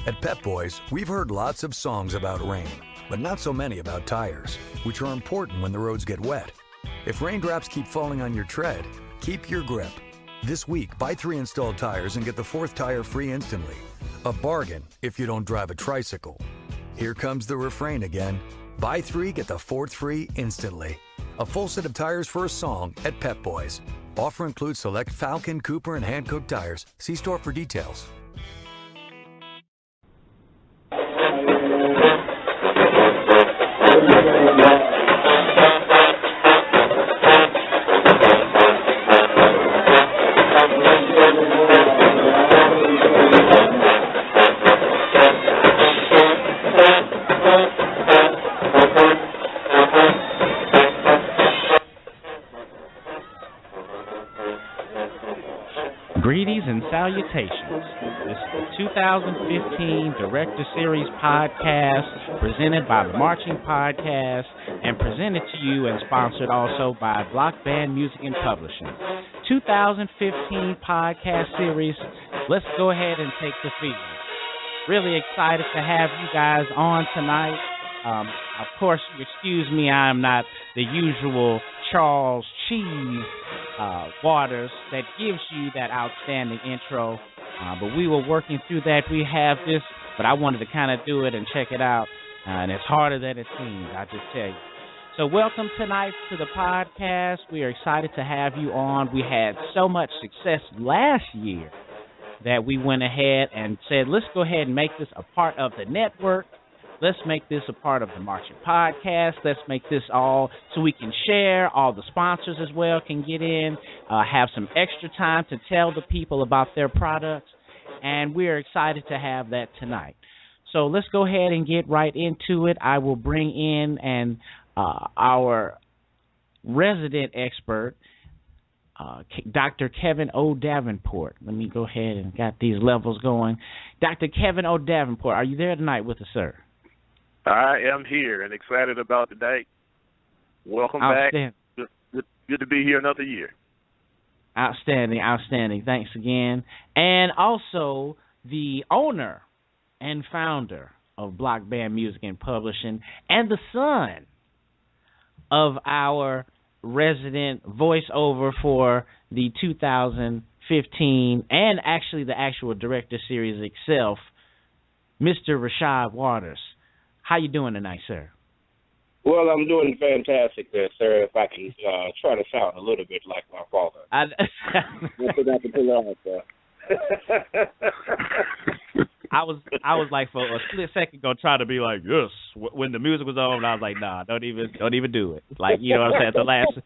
At Pep Boys, we've heard lots of songs about rain, but not so many about tires, which are important when the roads get wet. If raindrops keep falling on your tread, keep your grip. This week, buy 3 installed tires and get the 4th tire free instantly. A bargain if you don't drive a tricycle. Here comes the refrain again. Buy 3, get the 4th free instantly. A full set of tires for a song at Pep Boys. Offer includes select Falcon, Cooper, and hand-cooked tires. See store for details. Greetings and salutations. This is the 2015 Director Series podcast presented by the Marching Podcast and presented to you and sponsored also by Block Band Music and Publishing. 2015 podcast series. Let's go ahead and take the field. Really excited to have you guys on tonight. Of course, excuse me, I'm not the usual Charles Cheese Waters that gives you that outstanding intro, but we were working through that. We have this, but I wanted to kind of do it and check it out, and it's harder than it seems, I just tell you. So welcome tonight to the podcast. We are excited to have you on. We had so much success last year that we went ahead and said, let's go ahead and make this a part of the network. Let's make this a part of the Marching Podcast. Let's make this all so we can share. All the sponsors as well can get in, have some extra time to tell the people about their products, and we're excited to have that tonight. So let's go ahead and get right into it. I will bring in our resident expert, Dr. Kevin O. Davenport. Let me go ahead and got these levels going. Dr. Kevin O. Davenport, are you there tonight with us, sir? I am here and excited about the day. Welcome back. Good to be here another year. Outstanding. Thanks again. And also the owner and founder of Block Band Music and Publishing and the son of our resident voiceover for the 2015 and actually the actual director series itself, Mr. Rashad Waters. How you doing tonight, sir? Well, I'm doing fantastic there, sir. If I can try to sound a little bit like my father. I was like for a split second gonna try to be like yes when the music was on. I was like, nah, don't even do it. Like, you know what I'm saying? The last,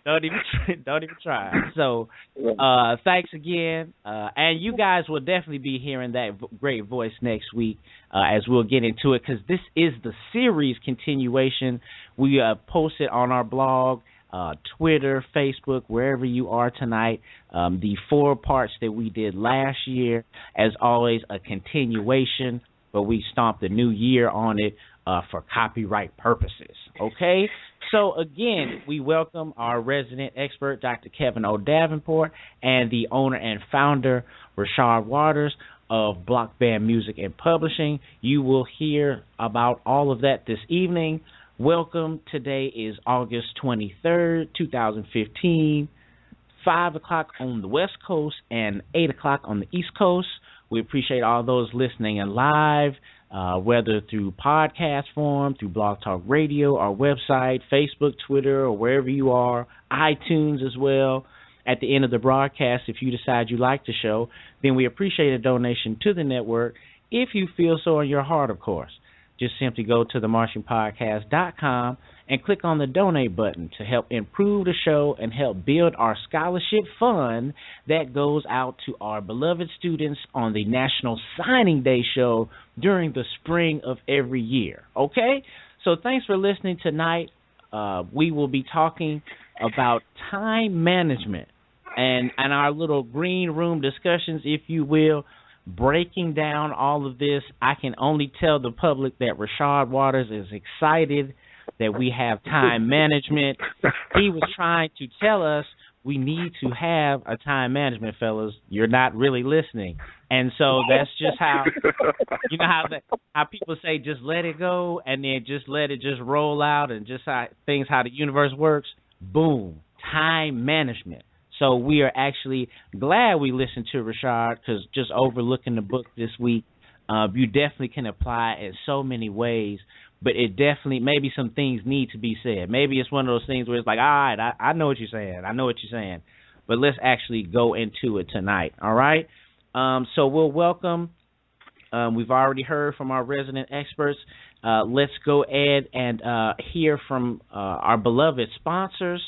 don't even try. So, thanks again, and you guys will definitely be hearing that great voice next week as we'll get into it, because this is the series continuation. We posted on our blog, Twitter, Facebook, wherever you are tonight, the 4 parts that we did last year, as always, a continuation, but we stomped a new year on it for copyright purposes, okay? So, again, we welcome our resident expert, Dr. Kevin O. Davenport, and the owner and founder, Rashad Waters, of Block Band Music and Publishing. You will hear about all of that this evening. Welcome. Today is August 23rd, 2015, 5 o'clock on the West Coast and 8 o'clock on the East Coast. We appreciate all those listening in live, whether through podcast form, through Blog Talk Radio, our website, Facebook, Twitter, or wherever you are, iTunes as well. At the end of the broadcast, if you decide you like the show, then we appreciate a donation to the network, if you feel so in your heart, of course. Just simply go to themarchingpodcast.com and click on the donate button to help improve the show and help build our scholarship fund that goes out to our beloved students on the National Signing Day show during the spring of every year. Okay? So thanks for listening tonight. We will be talking about time management and our little green room discussions, if you will, breaking down all of this. I can only tell the public that Rashad Waters is excited that we have time management. He was trying to tell us we need to have a time management, fellas. You're not really listening. And so that's just how, you know how people say just let it go and then just let it just roll out and just how the universe works. Boom, time management. So we are actually glad we listened to Rashad, because just overlooking the book this week, you definitely can apply it in so many ways. But it definitely, maybe some things need to be said. Maybe it's one of those things where it's like, all right, I know what you're saying. I know what you're saying. But let's actually go into it tonight, all right? So we'll welcome, we've already heard from our resident experts. Let's go ahead and hear from our beloved sponsors.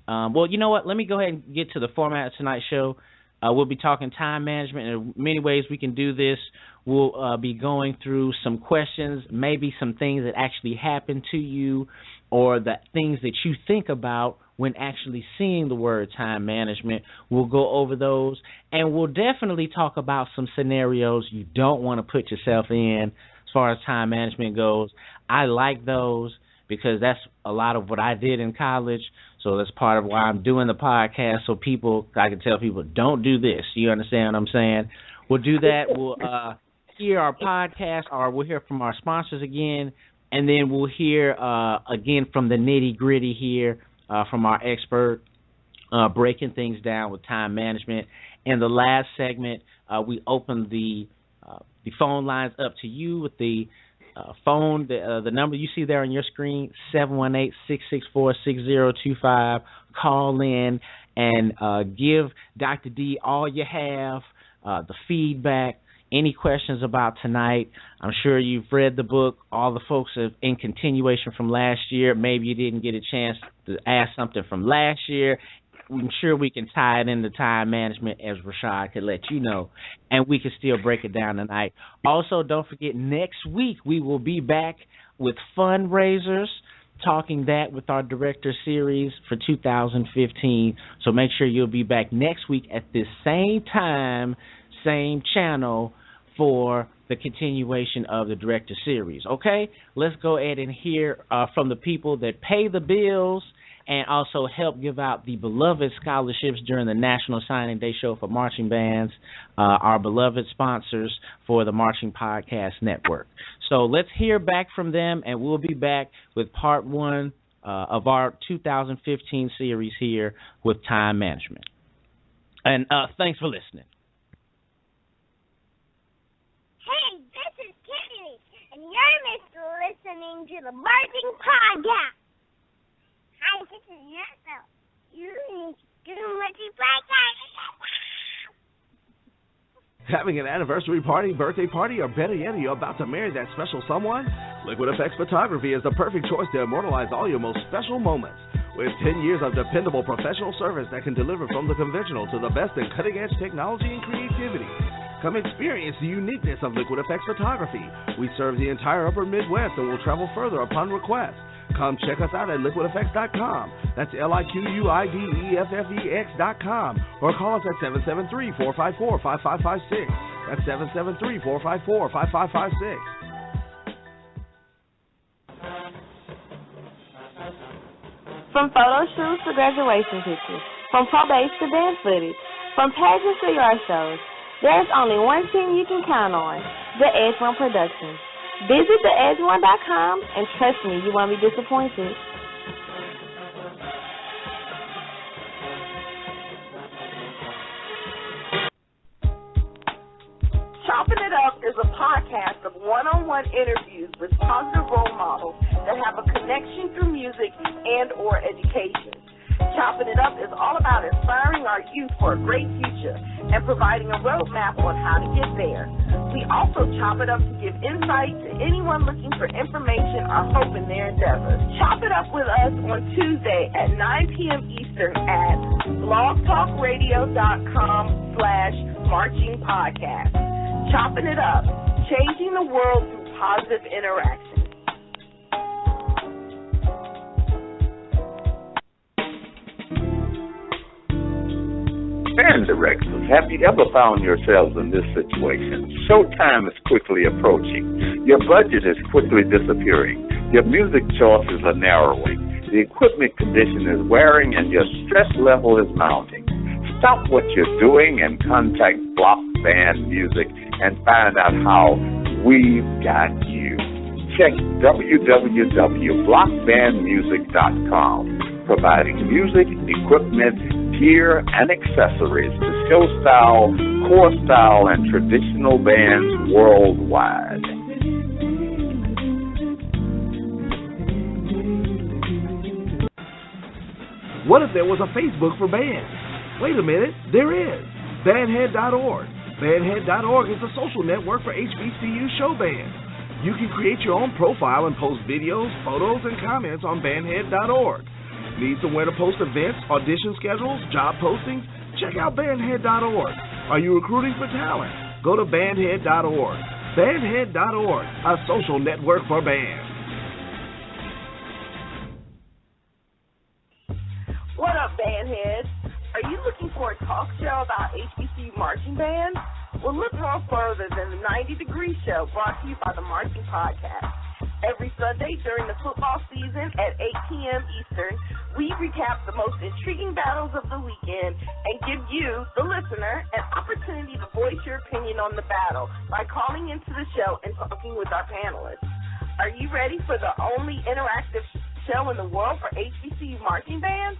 Well, you know what? Let me go ahead and get to the format of tonight's show. We'll be talking time management, and in many ways we can do this. We'll be going through some questions, maybe some things that actually happen to you, or the things that you think about when actually seeing the word time management. We'll go over those, and we'll definitely talk about some scenarios you don't want to put yourself in as far as time management goes. I like those because that's a lot of what I did in college, so that's part of why I'm doing the podcast, so I can tell people, don't do this. You understand what I'm saying? We'll do that. We'll hear our podcast, or we'll hear from our sponsors again, and then we'll hear again from the nitty-gritty here from our expert, breaking things down with time management. In the last segment, we opened the phone lines up to you with the phone, the number you see there on your screen, 718-664-6025. Call in and give Dr. D all you have, the feedback, any questions about tonight. I'm sure you've read the book. All the folks have, in continuation from last year, maybe you didn't get a chance to ask something from last year. I'm sure we can tie it into time management, as Rashad could let you know, and we can still break it down tonight. Also, don't forget, next week we will be back with fundraisers, talking that with our director series for 2015. So make sure you'll be back next week at this same time, same channel, for the continuation of the director series. Okay? Let's go ahead and hear from the people that pay the bills and also help give out the beloved scholarships during the National Signing Day show for marching bands, our beloved sponsors for the Marching Podcast Network. So let's hear back from them, and we'll be back with part one of our 2015 series here with time management. And thanks for listening. Hey, this is Kenny, and you're listening to the Marching Podcast. Hi, this is Yoko. You're listening to the Marching Podcast. Having an anniversary party, birthday party, or better yet, you're about to marry that special someone? Liquid Effects Photography is the perfect choice to immortalize all your most special moments. With 10 years of dependable professional service that can deliver from the conventional to the best in cutting-edge technology and creativity. Come experience the uniqueness of Liquid Effects Photography. We serve the entire upper Midwest and will travel further upon request. Come check us out at liquideffects.com. That's LIQUIDEFFEX.com. Or call us at 773-454-5556. That's 773-454-5556. From photo shoots to graduation pictures, from probates to dance footage, from pageants to yard shows, there's only one team you can count on, the Edge One Productions. Visit theedge1.com and trust me, you won't be disappointed. Chopping It Up is a podcast of one-on-one interviews with positive role models that have a connection through music and or education. Chopping It Up is all about inspiring our youth for a great future and providing a roadmap on how to get there. We also chop it up to give insight to anyone looking for information or hope in their endeavors. Chop it up with us on Tuesday at 9 p.m. Eastern at blogtalkradio.com/marchingpodcast. Chopping It Up, changing the world through positive interaction. Band directors, have you ever found yourselves in this situation? Showtime is quickly approaching. Your budget is quickly disappearing. Your music choices are narrowing. The equipment condition is wearing and your stress level is mounting. Stop what you're doing and contact Block Band Music and find out how we've got you. Check www.blockbandmusic.com, providing music, equipment, gear, and accessories to show style, core style, and traditional bands worldwide. What if there was a Facebook for bands? Wait a minute, there is. Bandhead.org. Bandhead.org is a social network for HBCU show bands. You can create your own profile and post videos, photos, and comments on Bandhead.org. Need somewhere to post events, audition schedules, job postings? Check out Bandhead.org. Are you recruiting for talent? Go to Bandhead.org. Bandhead.org, a social network for bands. What up, bandheads? Are you looking for a talk show about HBCU marching bands? Well, look no further than the 90 Degree Show, brought to you by the Marching Podcast. Every Sunday during the football season at 8 p.m. Eastern, we recap the most intriguing battles of the weekend and give you, the listener, an opportunity to voice your opinion on the battle by calling into the show and talking with our panelists. Are you ready for the only interactive show in the world for HBCU marching bands?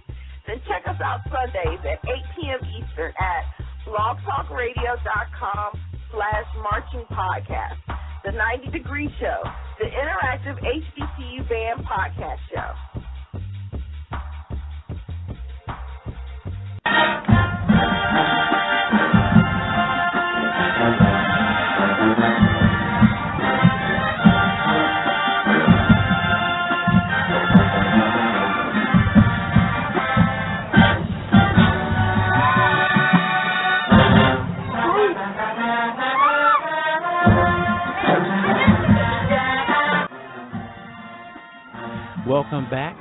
Then check us out Sundays at 8 p.m. Eastern at blogtalkradio.com/marchingpodcast. The 90 Degree Show, the interactive HBCU band podcast show. Welcome back.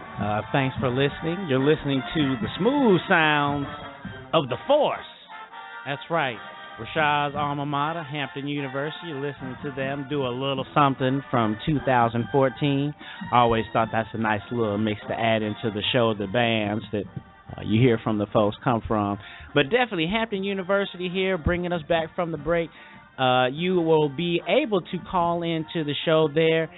Thanks for listening. You're listening to the smooth sounds of the Force. That's right. Rashad's alma mater, Hampton University. You're listening to them do a little something from 2014. I always thought that's a nice little mix to add into the show of the bands that you hear from the folks come from. But definitely Hampton University here, bringing us back from the break. You will be able to call into the show there,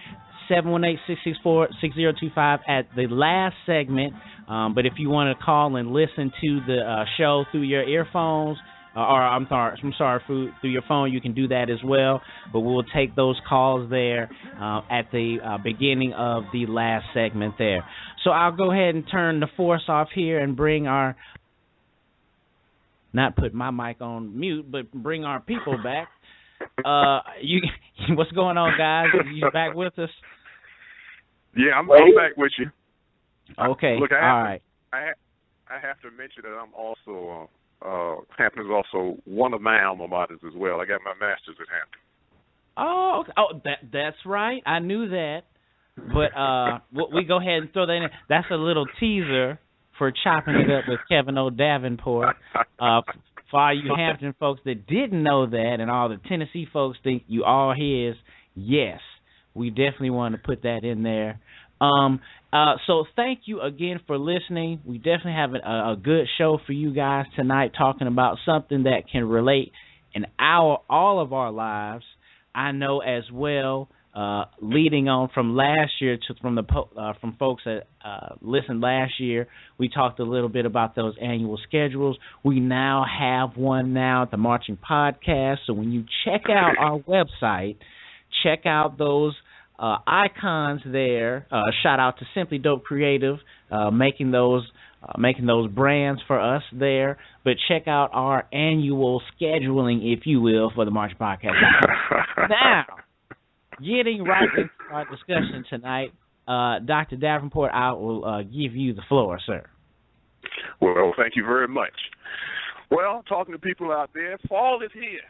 718-664-6025 at the last segment. But if you want to call and listen to the show through your earphones, through your phone, you can do that as well. But we'll take those calls there at the beginning of the last segment there. So I'll go ahead and turn the Force off here and bring our, not put my mic on mute, but bring our people back. What's going on, guys? Are you back with us? Yeah, I'm back with you. Okay, Look, all right. I have to mention that I'm also, Hampton is also one of my alma maters as well. I got my master's at Hampton. Oh, that's right. I knew that. But we go ahead and throw that in. That's a little teaser for chopping it up with Kevin O. Davenport. For all you Hampton folks that didn't know that, and all the Tennessee folks think you all his, yes, we definitely want to put that in there. So thank you again for listening. We definitely have a good show for you guys tonight, talking about something that can relate in all of our lives. I know as well, leading on from last year from folks that listened last year, we talked a little bit about those annual schedules. We now have one now at the Marching Podcast. So when you check out our website, check out those icons there. Shout out to Simply Dope Creative, making those brands for us there. But check out our annual scheduling, if you will, for the Marching Podcast. Now, getting right into our discussion tonight, Dr. Davenport, I will give you the floor, sir. Well, thank you very much. Well, talking to people out there, fall is here.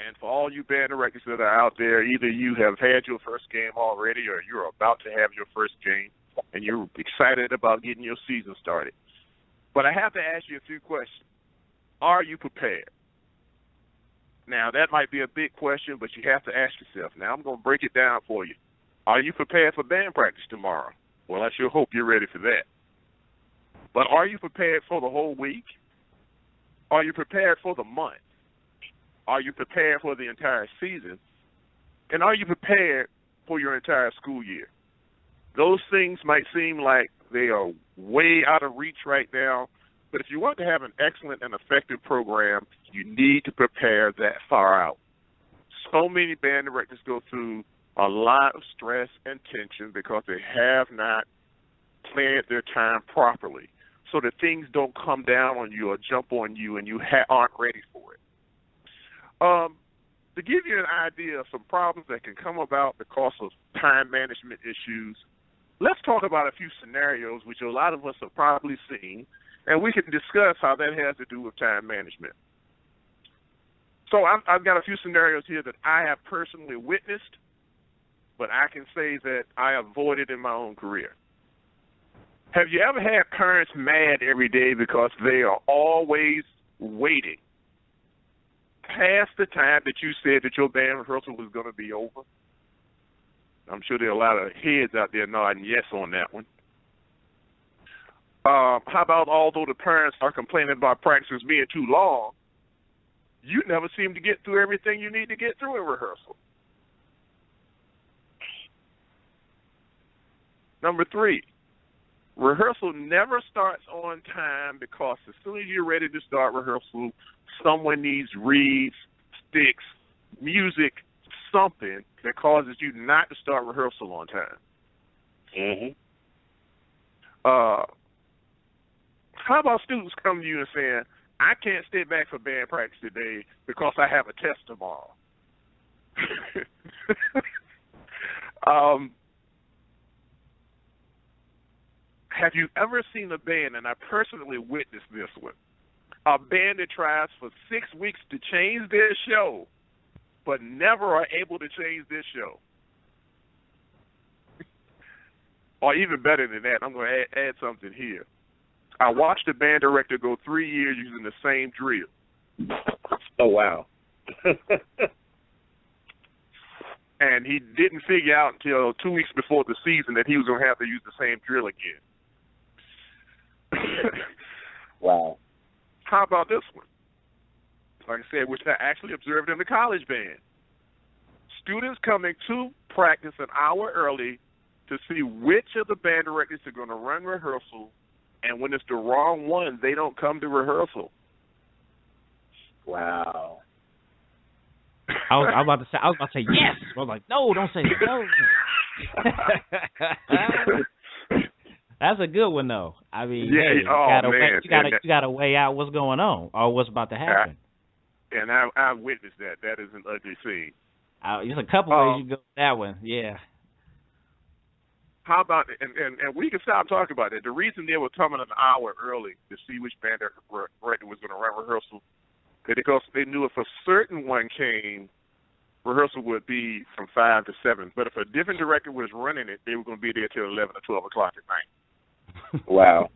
And for all you band directors that are out there, either you have had your first game already or you're about to have your first game, and you're excited about getting your season started. But I have to ask you a few questions. Are you prepared? Now, that might be a big question, but you have to ask yourself. Now, I'm going to break it down for you. Are you prepared for band practice tomorrow? Well, I sure hope you're ready for that. But are you prepared for the whole week? Are you prepared for the month? Are you prepared for the entire season? And are you prepared for your entire school year? Those things might seem like they are way out of reach right now, but if you want to have an excellent and effective program, you need to prepare that far out. So many band directors go through a lot of stress and tension because they have not planned their time properly, so that things don't come down on you or jump on you and you aren't ready for it. To give you an idea of some problems that can come about because of time management issues, let's talk about a few scenarios which a lot of us have probably seen, and we can discuss how that has to do with time management. So I've got a few scenarios here that I have personally witnessed, but I can say that I avoided in my own career. Have you ever had parents mad every day because they are always waiting past the time that you said that your band rehearsal was going to be over? I'm sure there are a lot of heads out there nodding yes on that one. How about although the parents are complaining about practices being too long, you never seem to get through everything you need to get through in rehearsal? Number 3, rehearsal never starts on time because as soon as you're ready to start rehearsal, someone needs reeds, sticks, music, something that causes you not to start rehearsal on time. Mm-hmm. How about students coming to you and saying, I can't stay back for band practice today because I have a test tomorrow? Have you ever seen a band, and I personally witnessed this one, a band that tries for 6 weeks to change their show, but never are able to change their show? Or even better than that, I'm going to add something here. I watched a band director go 3 years using the same drill. Oh, wow. And he didn't figure out until 2 weeks before the season that he was going to have to use the same drill again. Wow. How about this one? Like I said, which I actually observed in the college band. Students coming to practice an hour early to see which of the band directors are going to run rehearsal, and when it's the wrong one, they don't come to rehearsal. Wow. I was about to say yes. I was like, no, don't say no. That's a good one though. I mean, yeah, hey, you gotta weigh out what's going on or what's about to happen. And I witnessed that. That is an ugly scene. There's a couple ways you go with that one. Yeah. How about and we can stop talking about it. The reason they were coming an hour early to see which band director was going to run rehearsal is because they knew if a certain one came, rehearsal would be from 5 to 7. But if a different director was running it, they were going to be there till 11 or 12 o'clock at night. Wow.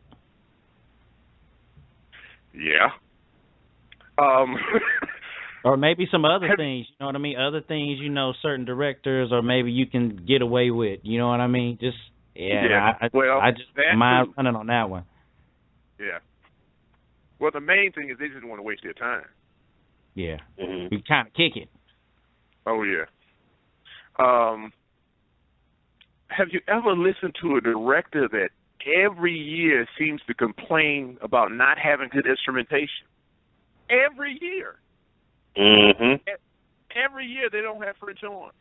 Yeah. Or maybe some other things, you know what I mean? Other things, certain directors, or maybe you can get away with, you know what I mean? Just, I just mind running on that one. Yeah. Well, the main thing is they just want to waste their time. Yeah. Mm-hmm. You kind of kick it. Oh, yeah. Have you ever listened to a director that every year seems to complain about not having good instrumentation? Every year. Mm-hmm. Every year they don't have French horn.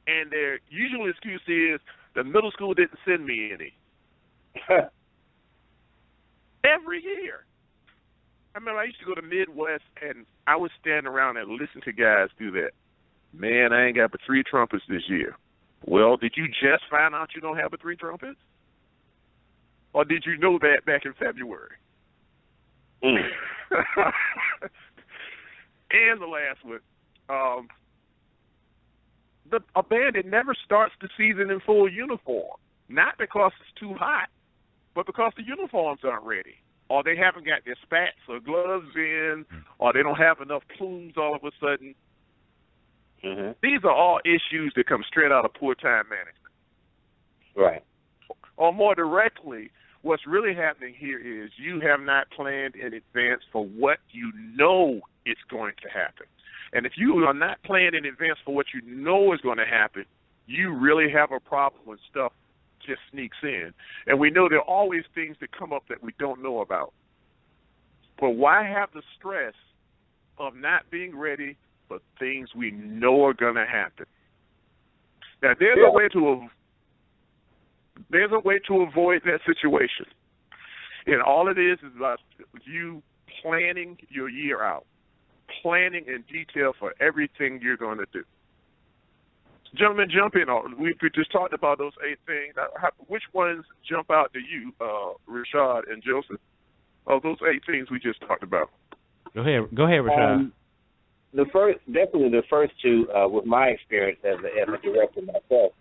And their usual excuse is the middle school didn't send me any. Every year. I remember I used to go to Midwest, and I would stand around and listen to guys do that. Man, I ain't got but 3 trumpets this year. Well, did you just find out you don't have but 3 trumpets? Or did you know that back in February? Mm. And the last one, a band that never starts the season in full uniform, not because it's too hot, but because the uniforms aren't ready, or they haven't got their spats or gloves in, or they don't have enough plumes all of a sudden. Mm-hmm. These are all issues that come straight out of poor time management. Right. Or more directly, What's really happening here is you have not planned in advance for what you know is going to happen. And if you are not planning in advance for what you know is going to happen, you really have a problem when stuff just sneaks in. And we know there are always things that come up that we don't know about. But why have the stress of not being ready for things we know are going to happen? Now, there's a way to avoid that situation. And all it is about you planning your year out, planning in detail for everything you're going to do. Gentlemen, jump in. We just talked about those 8 things. Which ones jump out to you, Rashad and Joseph, of those 8 things we just talked about? Go ahead, Rashad. Definitely the first 2, with my experience as a director myself,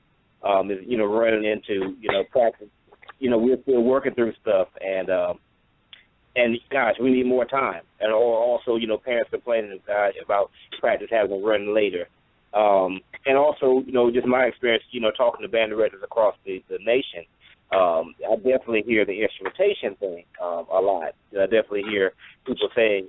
is, running into, practice. We're still working through stuff, and gosh, we need more time. And also, parents complaining about practice having run later. And also, just my experience, talking to band directors across the nation, I definitely hear the instrumentation thing a lot. I definitely hear people saying,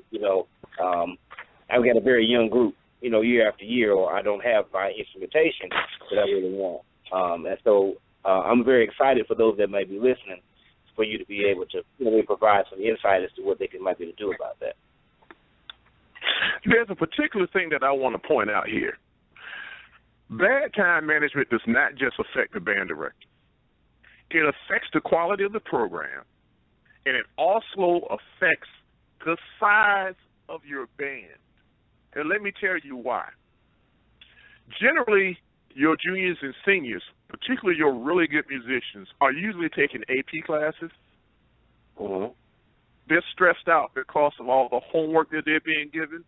I've got a very young group, year after year, or I don't have my instrumentation that I really want. And so I'm very excited for those that may be listening, for you to be able to provide some insight as to what they might be able to do about that. There's a particular thing that I want to point out here. Bad time management does not just affect the band director. It affects the quality of the program, and it also affects the size of your band. And let me tell you why. Generally, your juniors and seniors, particularly your really good musicians, are usually taking AP classes. Mm-hmm. They're stressed out because of all the homework that they're being given.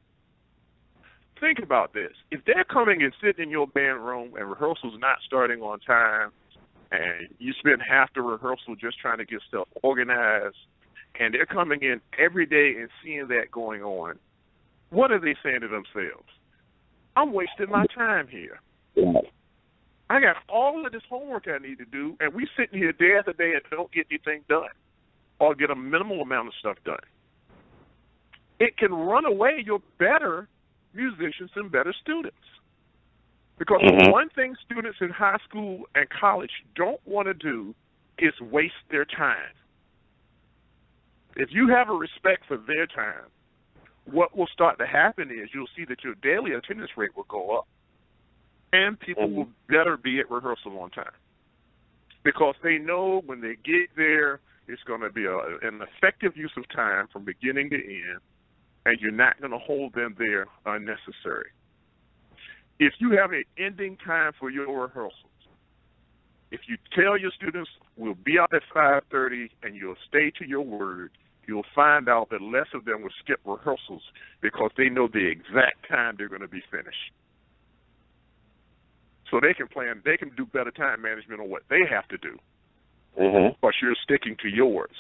Think about this. If they're coming and sitting in your band room and rehearsal's not starting on time, and you spend half the rehearsal just trying to get stuff organized, and they're coming in every day and seeing that going on, what are they saying to themselves? I'm wasting my time here. I got all of this homework I need to do, and we sitting here day after day and don't get anything done or get a minimal amount of stuff done. It can run away your better musicians and better students. Because one thing students in high school and college don't want to do is waste their time. If you have a respect for their time, what will start to happen is you'll see that your daily attendance rate will go up, and people will better be at rehearsal on time. Because they know when they get there, it's going to be an effective use of time from beginning to end, and you're not going to hold them there unnecessary. If you have an ending time for your rehearsals, if you tell your students, we'll be out at 5:30 and you'll stay to your word, you'll find out that less of them will skip rehearsals because they know the exact time they're going to be finished. So they can do better time management on what they have to do, but you're sticking to yours.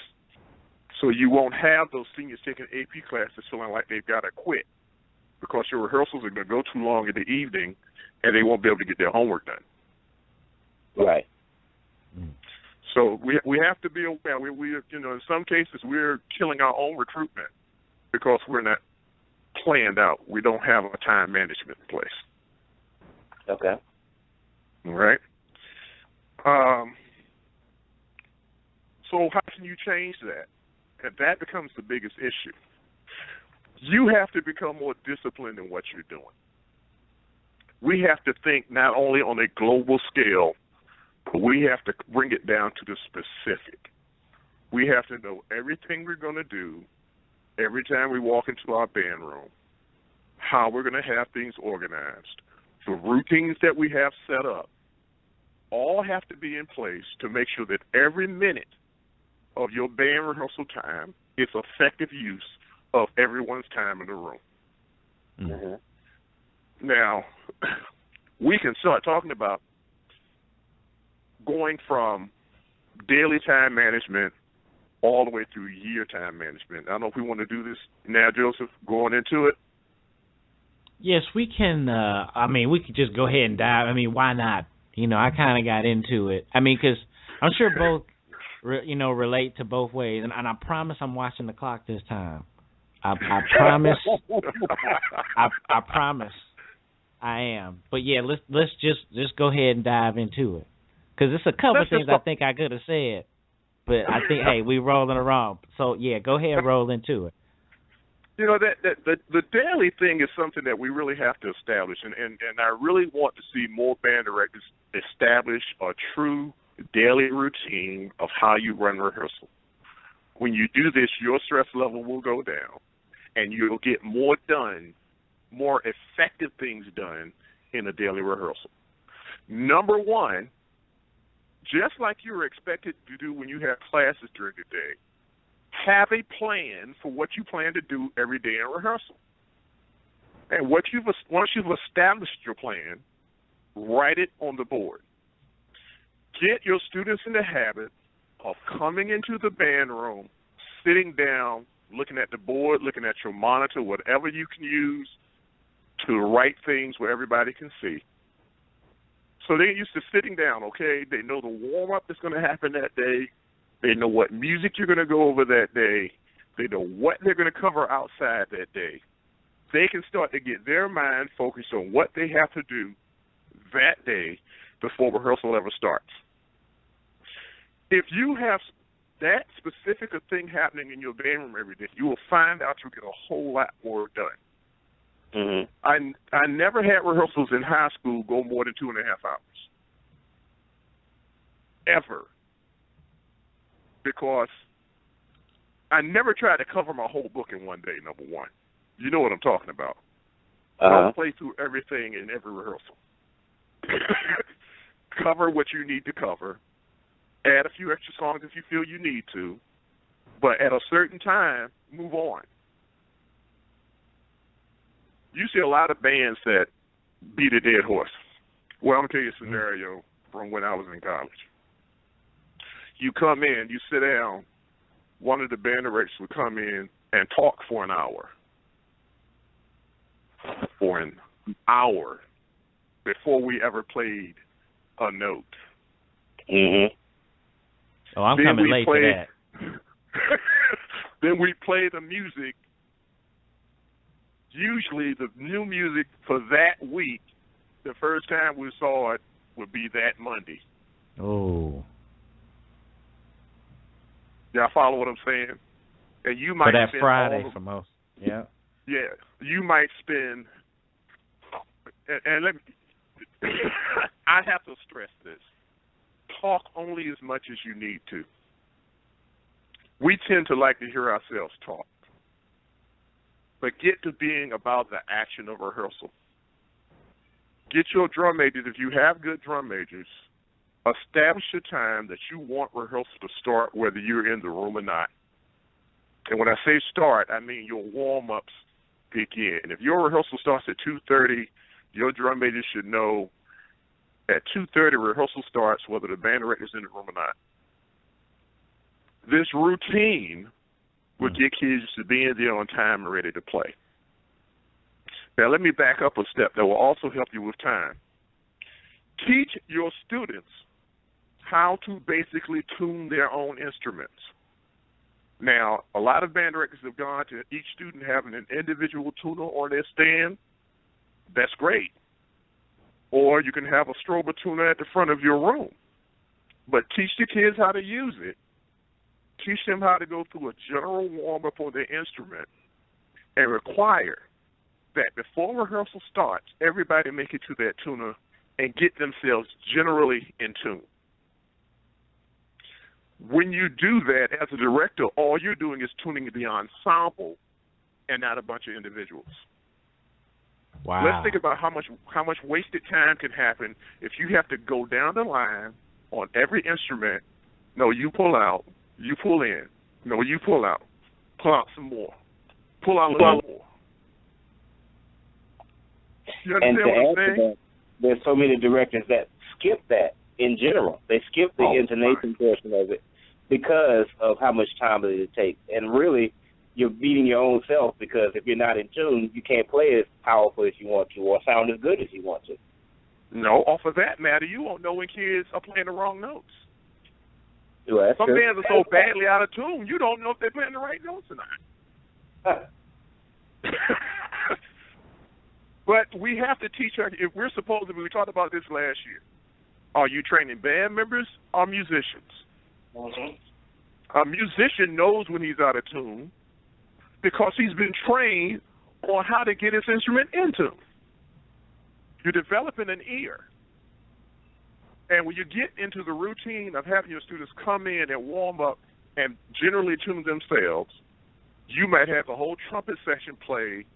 So you won't have those seniors taking AP classes feeling like they've got to quit because your rehearsals are going to go too long in the evening and they won't be able to get their homework done. Right. So we have to be aware. We in some cases we're killing our own recruitment because we're not planned out. We don't have a time management in place. Okay. All right. So how can you change that? And that becomes the biggest issue. You have to become more disciplined in what you're doing. We have to think not only on a global scale, but we have to bring it down to the specific. We have to know everything we're going to do every time we walk into our band room, how we're going to have things organized, the routines that we have set up, all have to be in place to make sure that every minute of your band rehearsal time is effective use of everyone's time in the room. Now, we can start talking about going from daily time management all the way through year time management. I don't know if we want to do this now, Joseph, going into it. Yes, we can. We could just go ahead and dive. Why not? I kind of got into it. Because I'm sure both relate to both ways. And I promise I'm watching the clock this time. I promise. I promise. I am. But yeah, let's just go ahead and dive into it, because there's a couple of things I think I could have said, but I think hey, we rolling around. So yeah, go ahead and roll into it. That the daily thing is something that we really have to establish, and I really want to see more band directors establish a true daily routine of how you run rehearsal. When you do this, your stress level will go down, and you'll get more done, more effective things done in a daily rehearsal. Number one, just like you're expected to do when you have classes during the day, have a plan for what you plan to do every day in rehearsal. And once you've established your plan, write it on the board. Get your students in the habit of coming into the band room, sitting down, looking at the board, looking at your monitor, whatever you can use to write things where everybody can see. So they're used to sitting down, okay? They know the warm-up that's going to happen that day. They know what music you're going to go over that day. They know what they're going to cover outside that day. They can start to get their mind focused on what they have to do that day before rehearsal ever starts. If you have that specific thing happening in your band room every day, you will find out you'll get a whole lot more done. Mm-hmm. I never had rehearsals in high school go more than 2.5 hours. Ever. Because I never tried to cover my whole book in one day, number one. You know what I'm talking about. Don't play through everything in every rehearsal. Cover what you need to cover. Add a few extra songs if you feel you need to. But at a certain time, move on. You see a lot of bands that beat a dead horse. Well, I'm going to tell you a scenario from when I was in college. You come in, you sit down, one of the band directors would come in and talk for an hour. For an hour before we ever played a note. Mm-hmm. Oh, I'm coming late to that. Then we play the music. Usually the new music for that week, the first time we saw it would be that Monday. Oh. Y'all follow what I'm saying? And you might for that Friday for most. Yeah. Yeah. You might spend, and let me, I have to stress this. Talk only as much as you need to. We tend to like to hear ourselves talk. But get to being about the action of rehearsal. Get your drum majors, if you have good drum majors, establish a time that you want rehearsal to start, whether you're in the room or not. And when I say start, I mean your warm-ups begin. If your rehearsal starts at 2:30, your drum majors should know at 2:30 rehearsal starts, whether the band director's in the room or not. This routine will get kids to being there on time and ready to play. Now, let me back up a step that will also help you with time. Teach your students how to basically tune their own instruments. Now, a lot of band directors have gone to each student having an individual tuner on their stand. That's great. Or you can have a strobe tuner at the front of your room. But teach the kids how to use it. Teach them how to go through a general warm-up on their instrument and require that before rehearsal starts, everybody make it to that tuner and get themselves generally in tune. When you do that as a director, all you're doing is tuning the ensemble and not a bunch of individuals. Wow. Let's think about how much wasted time can happen if you have to go down the line on every instrument. No, you pull out. You pull in. No, you pull out. Pull out some more. Pull out a little more. You understand what I'm saying? There's so many directors that skip that in general. They skip the intonation portion of it because of how much time it takes. And really, you're beating your own self, because if you're not in tune, you can't play as powerful as you want to or sound as good as you want to. No, off of that matter, you won't know when kids are playing the wrong notes. Well, some bands are so badly out of tune, you don't know if they're playing the right notes or not. But we have to teach our, if we're supposed to be, we talked about this last year, are you training band members or musicians? Mm-hmm. A musician knows when he's out of tune because he's been trained on how to get his instrument in tune. You're developing an ear. And when you get into the routine of having your students come in and warm up and generally tune themselves, you might have the whole trumpet section played.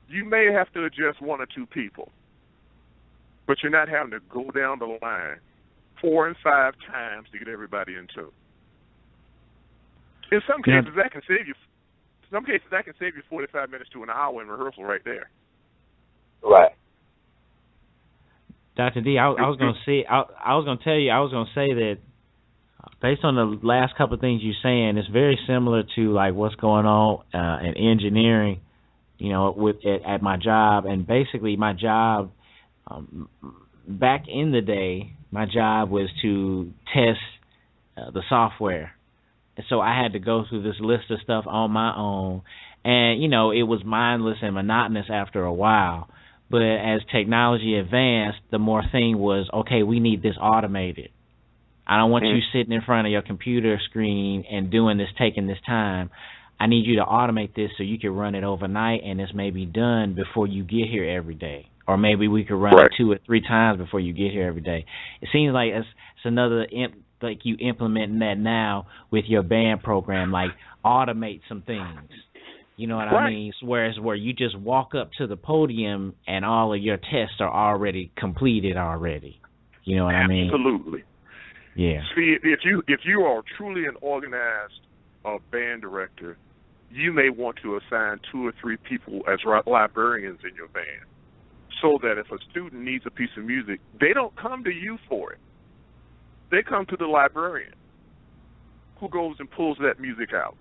You may have to adjust one or two people, but you're not having to go down the line 4 and 5 times to get everybody in tune. In some cases, that can save you. Some cases, that can save you 45 minutes to an hour in rehearsal right there. Right. Dr. D, I was going to say that based on the last couple of things you're saying, it's very similar to like what's going on in engineering, at my job. And basically my job, back in the day, my job was to test the software. And so I had to go through this list of stuff on my own. And, it was mindless and monotonous after a while. But as technology advanced, the more thing was, okay, we need this automated. I don't want you sitting in front of your computer screen and doing this, taking this time. I need you to automate this so you can run it overnight, and this may be done before you get here every day. Or maybe we could run it 2 or 3 times before you get here every day. It seems like it's another, like you implementing that now with your band program, like automate some things. You know what I mean? Whereas where you just walk up to the podium and all of your tests are already completed already. You know what I mean? Absolutely. Yeah. See, if you are truly an organized band director, you may want to assign 2 or 3 people as librarians in your band, so that if a student needs a piece of music, they don't come to you for it. They come to the librarian, who goes and pulls that music out.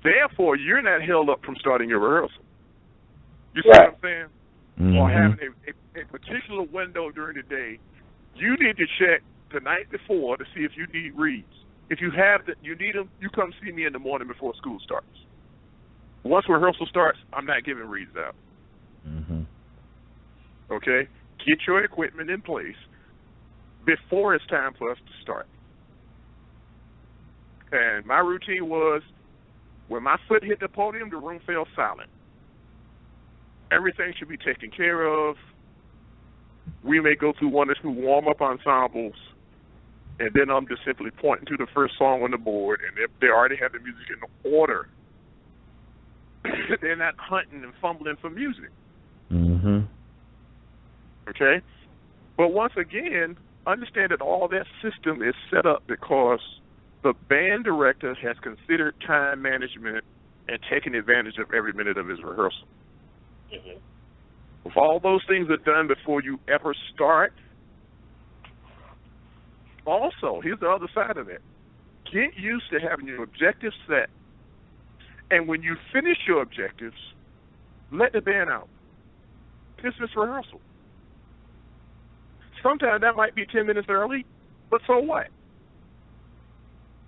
Therefore, you're not held up from starting your rehearsal. You see what I'm saying? Mm-hmm. Or having a particular window during the day. You need to check the night before to see if you need reads. If you need them, you come see me in the morning before school starts. Once rehearsal starts, I'm not giving reads out. Mm-hmm. Okay? Get your equipment in place before it's time for us to start. And my routine was, when my foot hit the podium, the room fell silent. Everything should be taken care of. We may go through 1 or 2 warm-up ensembles, and then I'm just simply pointing to the first song on the board, and if they already have the music in order, they're not hunting and fumbling for music. Mm-hmm. Okay? But once again, understand that all that system is set up because the band director has considered time management and taken advantage of every minute of his rehearsal. Mm-hmm. If all those things are done before you ever start, also, here's the other side of it. Get used to having your objectives set. And when you finish your objectives, let the band out. Dismiss rehearsal. Sometimes that might be 10 minutes early, but so what?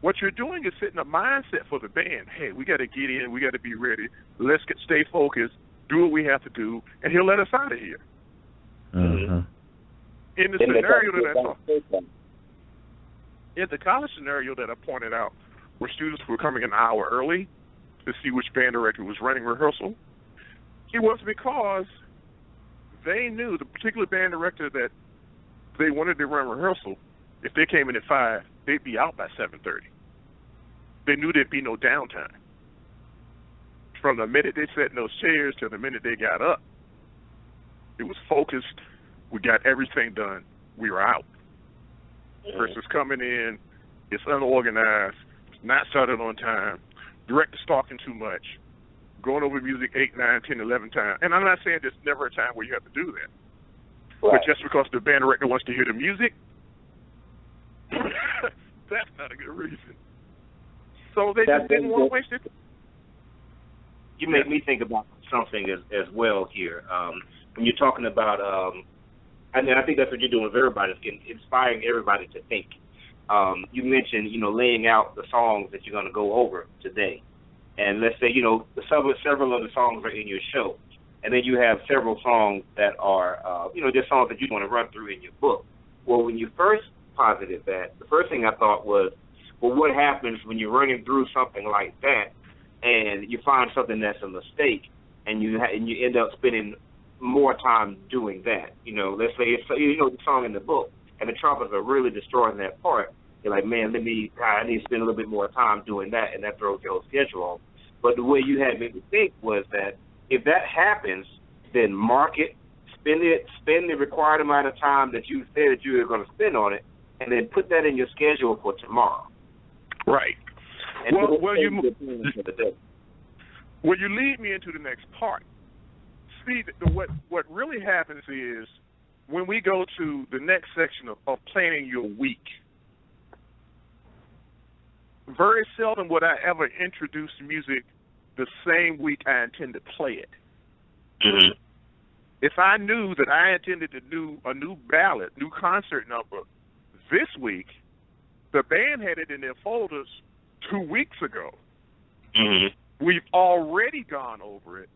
What you're doing is setting a mindset for the band. Hey, we got to get in. We got to be ready. Let's stay focused, do what we have to do, and he'll let us out of here. Mm-hmm. In the scenario in the college scenario that I pointed out, where students were coming an hour early to see which band director was running rehearsal, it was because they knew the particular band director that they wanted to run rehearsal. If they came in at 5, they'd be out by 7:30. They knew there'd be no downtime. From the minute they sat in those chairs to the minute they got up, it was focused. We got everything done. We were out. Versus coming in, it's unorganized, it's not started on time, director's talking too much, going over music 8, 9, 10, 11 times. And I'm not saying there's never a time where you have to do that. Right. But just because the band director wants to hear the music, that's not a good reason. So they just didn't want to waste it. You make me think about something as well here. When you're talking about, I think that's what you're doing with everybody, inspiring everybody to think. you mentioned, laying out the songs that you're going to go over today. And let's say, several of the songs are in your show. And then you have several songs that are, just songs that you want to run through in your book. Well, when you first posited that, the first thing I thought was, well, what happens when you're running through something like that and you find something that's a mistake and you end up spending more time doing that? Let's say it's, the song in the book and the trumpets are really destroying that part. You're like, man, I need to spend a little bit more time doing that, and that throws your whole schedule off. But the way you had me think was that if that happens, then mark it, spend the required amount of time that you said that you were going to spend on it, and then put that in your schedule for tomorrow. Right. And Well, you lead me into the next part. See, what really happens is when we go to the next section of planning your week, very seldom would I ever introduce music the same week I intend to play it. Mm-hmm. If I knew that I intended to do a new ballad, new concert number this week, the band had it in their folders 2 weeks ago. Mm-hmm. We've already gone over it.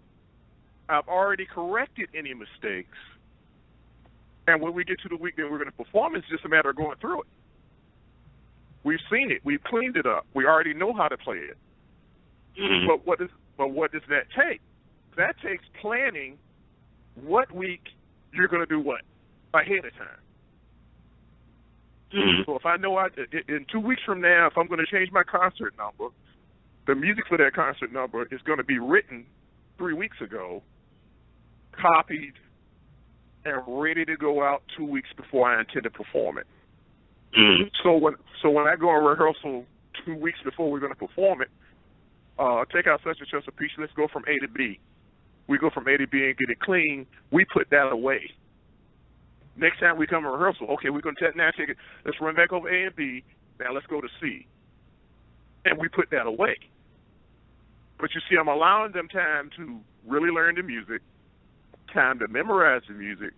I've already corrected any mistakes. And when we get to the week that we're going to perform, it's just a matter of going through it. We've seen it. We've cleaned it up. We already know how to play it. Mm-hmm. But what does that take? That takes planning what week you're going to do what ahead of time. Mm-hmm. So if I know in 2 weeks from now, if I'm going to change my concert number, the music for that concert number is going to be written 3 weeks ago, copied, and ready to go out 2 weeks before I intend to perform it. Mm-hmm. So when I go in rehearsal 2 weeks before we're going to perform it, take out such and such a piece. Let's go from A to B. We go from A to B and get it clean. We put that away. Next time we come to rehearsal, okay, we're going to take it. Let's run back over A and B. Now let's go to C. And we put that away. But you see, I'm allowing them time to really learn the music, time to memorize the music.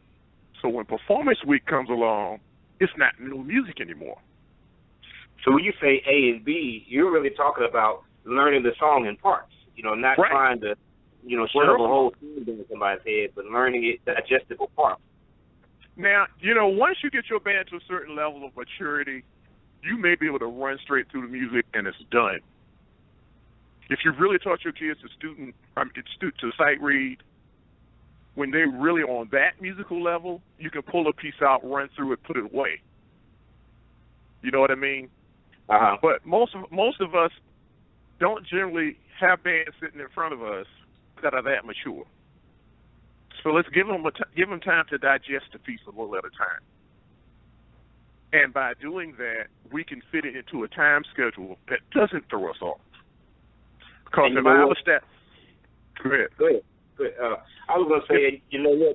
So when performance week comes along, it's not new music anymore. So when you say A and B, you're really talking about learning the song in parts. Not right. trying to, shove a whole thing in somebody's head, but learning it digestible parts. Now, once you get your band to a certain level of maturity, you may be able to run straight through the music and it's done. If you've really taught your kids to sight read, when they're really on that musical level, you can pull a piece out, run through it, put it away. You know what I mean? Uh-huh. But most of us don't generally have bands sitting in front of us that are that mature. So let's give them time to digest the piece a little at a time. And by doing that, we can fit it into a time schedule that doesn't throw us off. Because if I understand, go ahead. I was going to say,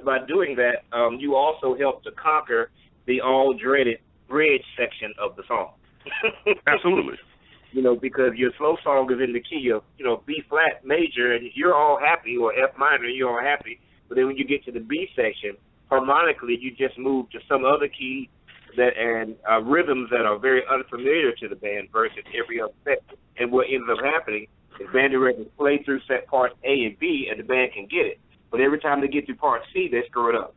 by doing that, you also help to conquer the all-dreaded bridge section of the song. Absolutely. Because your slow song is in the key of, B flat major, and you're all happy, or F minor, you're all happy. But then when you get to the B section, harmonically, you just move to some other key and rhythms that are very unfamiliar to the band versus every other section. And what ends up happening is band directors play through set parts A and B, and the band can get it. But every time they get to part C, they screw it up.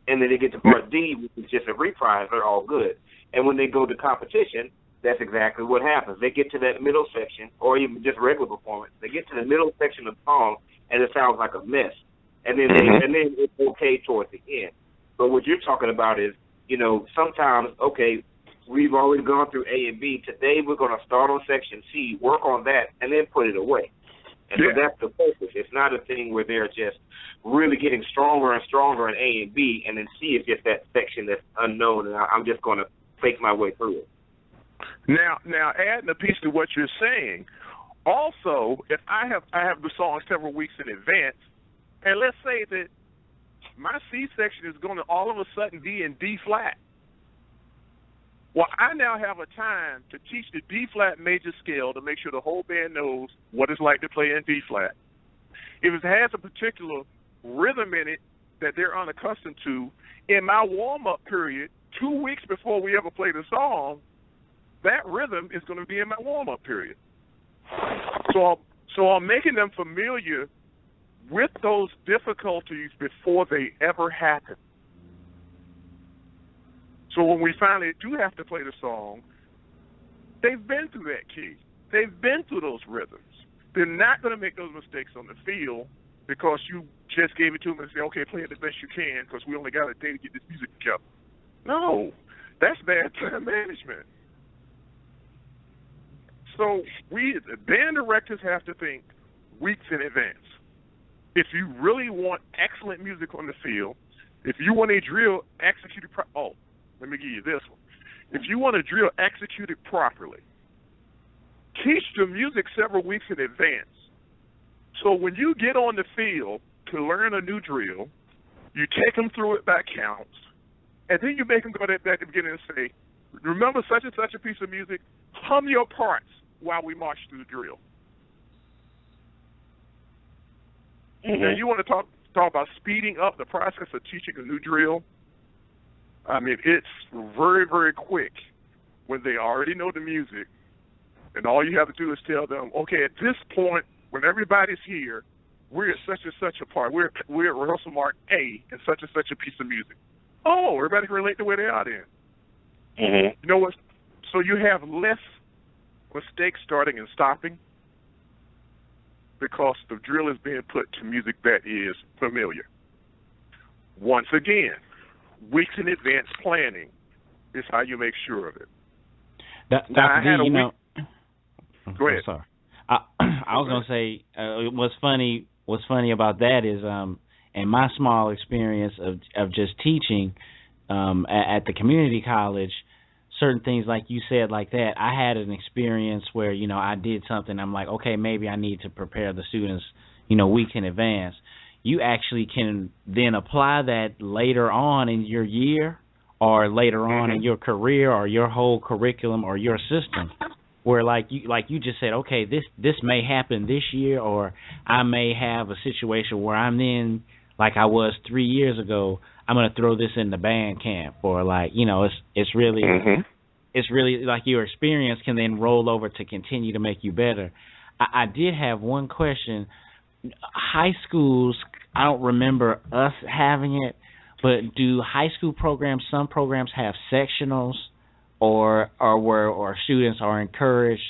And then they get to part D, which is just a reprise, they're all good. And when they go to competition, that's exactly what happens. They get to that middle section, or even just regular performance. They get to the middle section of the song, and it sounds like a mess. And then it's okay towards the end. But what you're talking about is, sometimes, okay, we've already gone through A and B. Today we're going to start on section C, work on that, and then put it away. And so that's the focus. It's not a thing where they're just really getting stronger and stronger in A and B, and then C is just that section that's unknown, and I'm just going to fake my way through it. Now, adding a piece to what you're saying, also, if I have the song several weeks in advance, and let's say that my C section is going to all of a sudden be in D flat. Well, I now have a time to teach the D flat major scale to make sure the whole band knows what it's like to play in D flat. If it has a particular rhythm in it that they're unaccustomed to, in my warm-up period, 2 weeks before we ever play the song, that rhythm is going to be in my warm-up period. So I'm making them familiar with those difficulties before they ever happen. So when we finally do have to play the song, they've been through that key. They've been through those rhythms. They're not going to make those mistakes on the field because you just gave it to them and said, okay, play it the best you can because we only got a day to get this music together. No, that's bad time management. So we, the band directors, have to think weeks in advance. If you really want excellent music on the field, if you want a drill executed let me give you this one. If you want a drill executed properly, teach the music several weeks in advance. So when you get on the field to learn a new drill, you take them through it by counts, and then you make them go back at the beginning and say, remember such and such a piece of music? Hum your parts while we march through the drill. Mm-hmm. Now, you want to talk about speeding up the process of teaching a new drill? I mean, it's very, very quick when they already know the music, and all you have to do is tell them, okay, at this point, when everybody's here, we're at such and such a part. We're at rehearsal mark A and such a piece of music. Oh, everybody can relate to where they are then. Mm-hmm. You know what? So you have less mistakes starting and stopping because the drill is being put to music that is familiar. Once again, weeks in advance planning is how you make sure of it. Dr. D, Go ahead. Sorry. I was going to say what's funny about that is in my small experience of just teaching at the community college, certain things like you said like that, I had an experience where, I did something, I'm like, okay, maybe I need to prepare the students, weeks in advance. You actually can then apply that later on in your year or later on in your career or your whole curriculum or your system, where like you just said, okay, this may happen this year, or I may have a situation where I'm in, like I was 3 years ago, I'm going to throw this in the band camp, or it's really like your experience can then roll over to continue to make you better. I did have one question. High schools, I don't remember us having it, but do high school programs, some programs have sectionals, or students are encouraged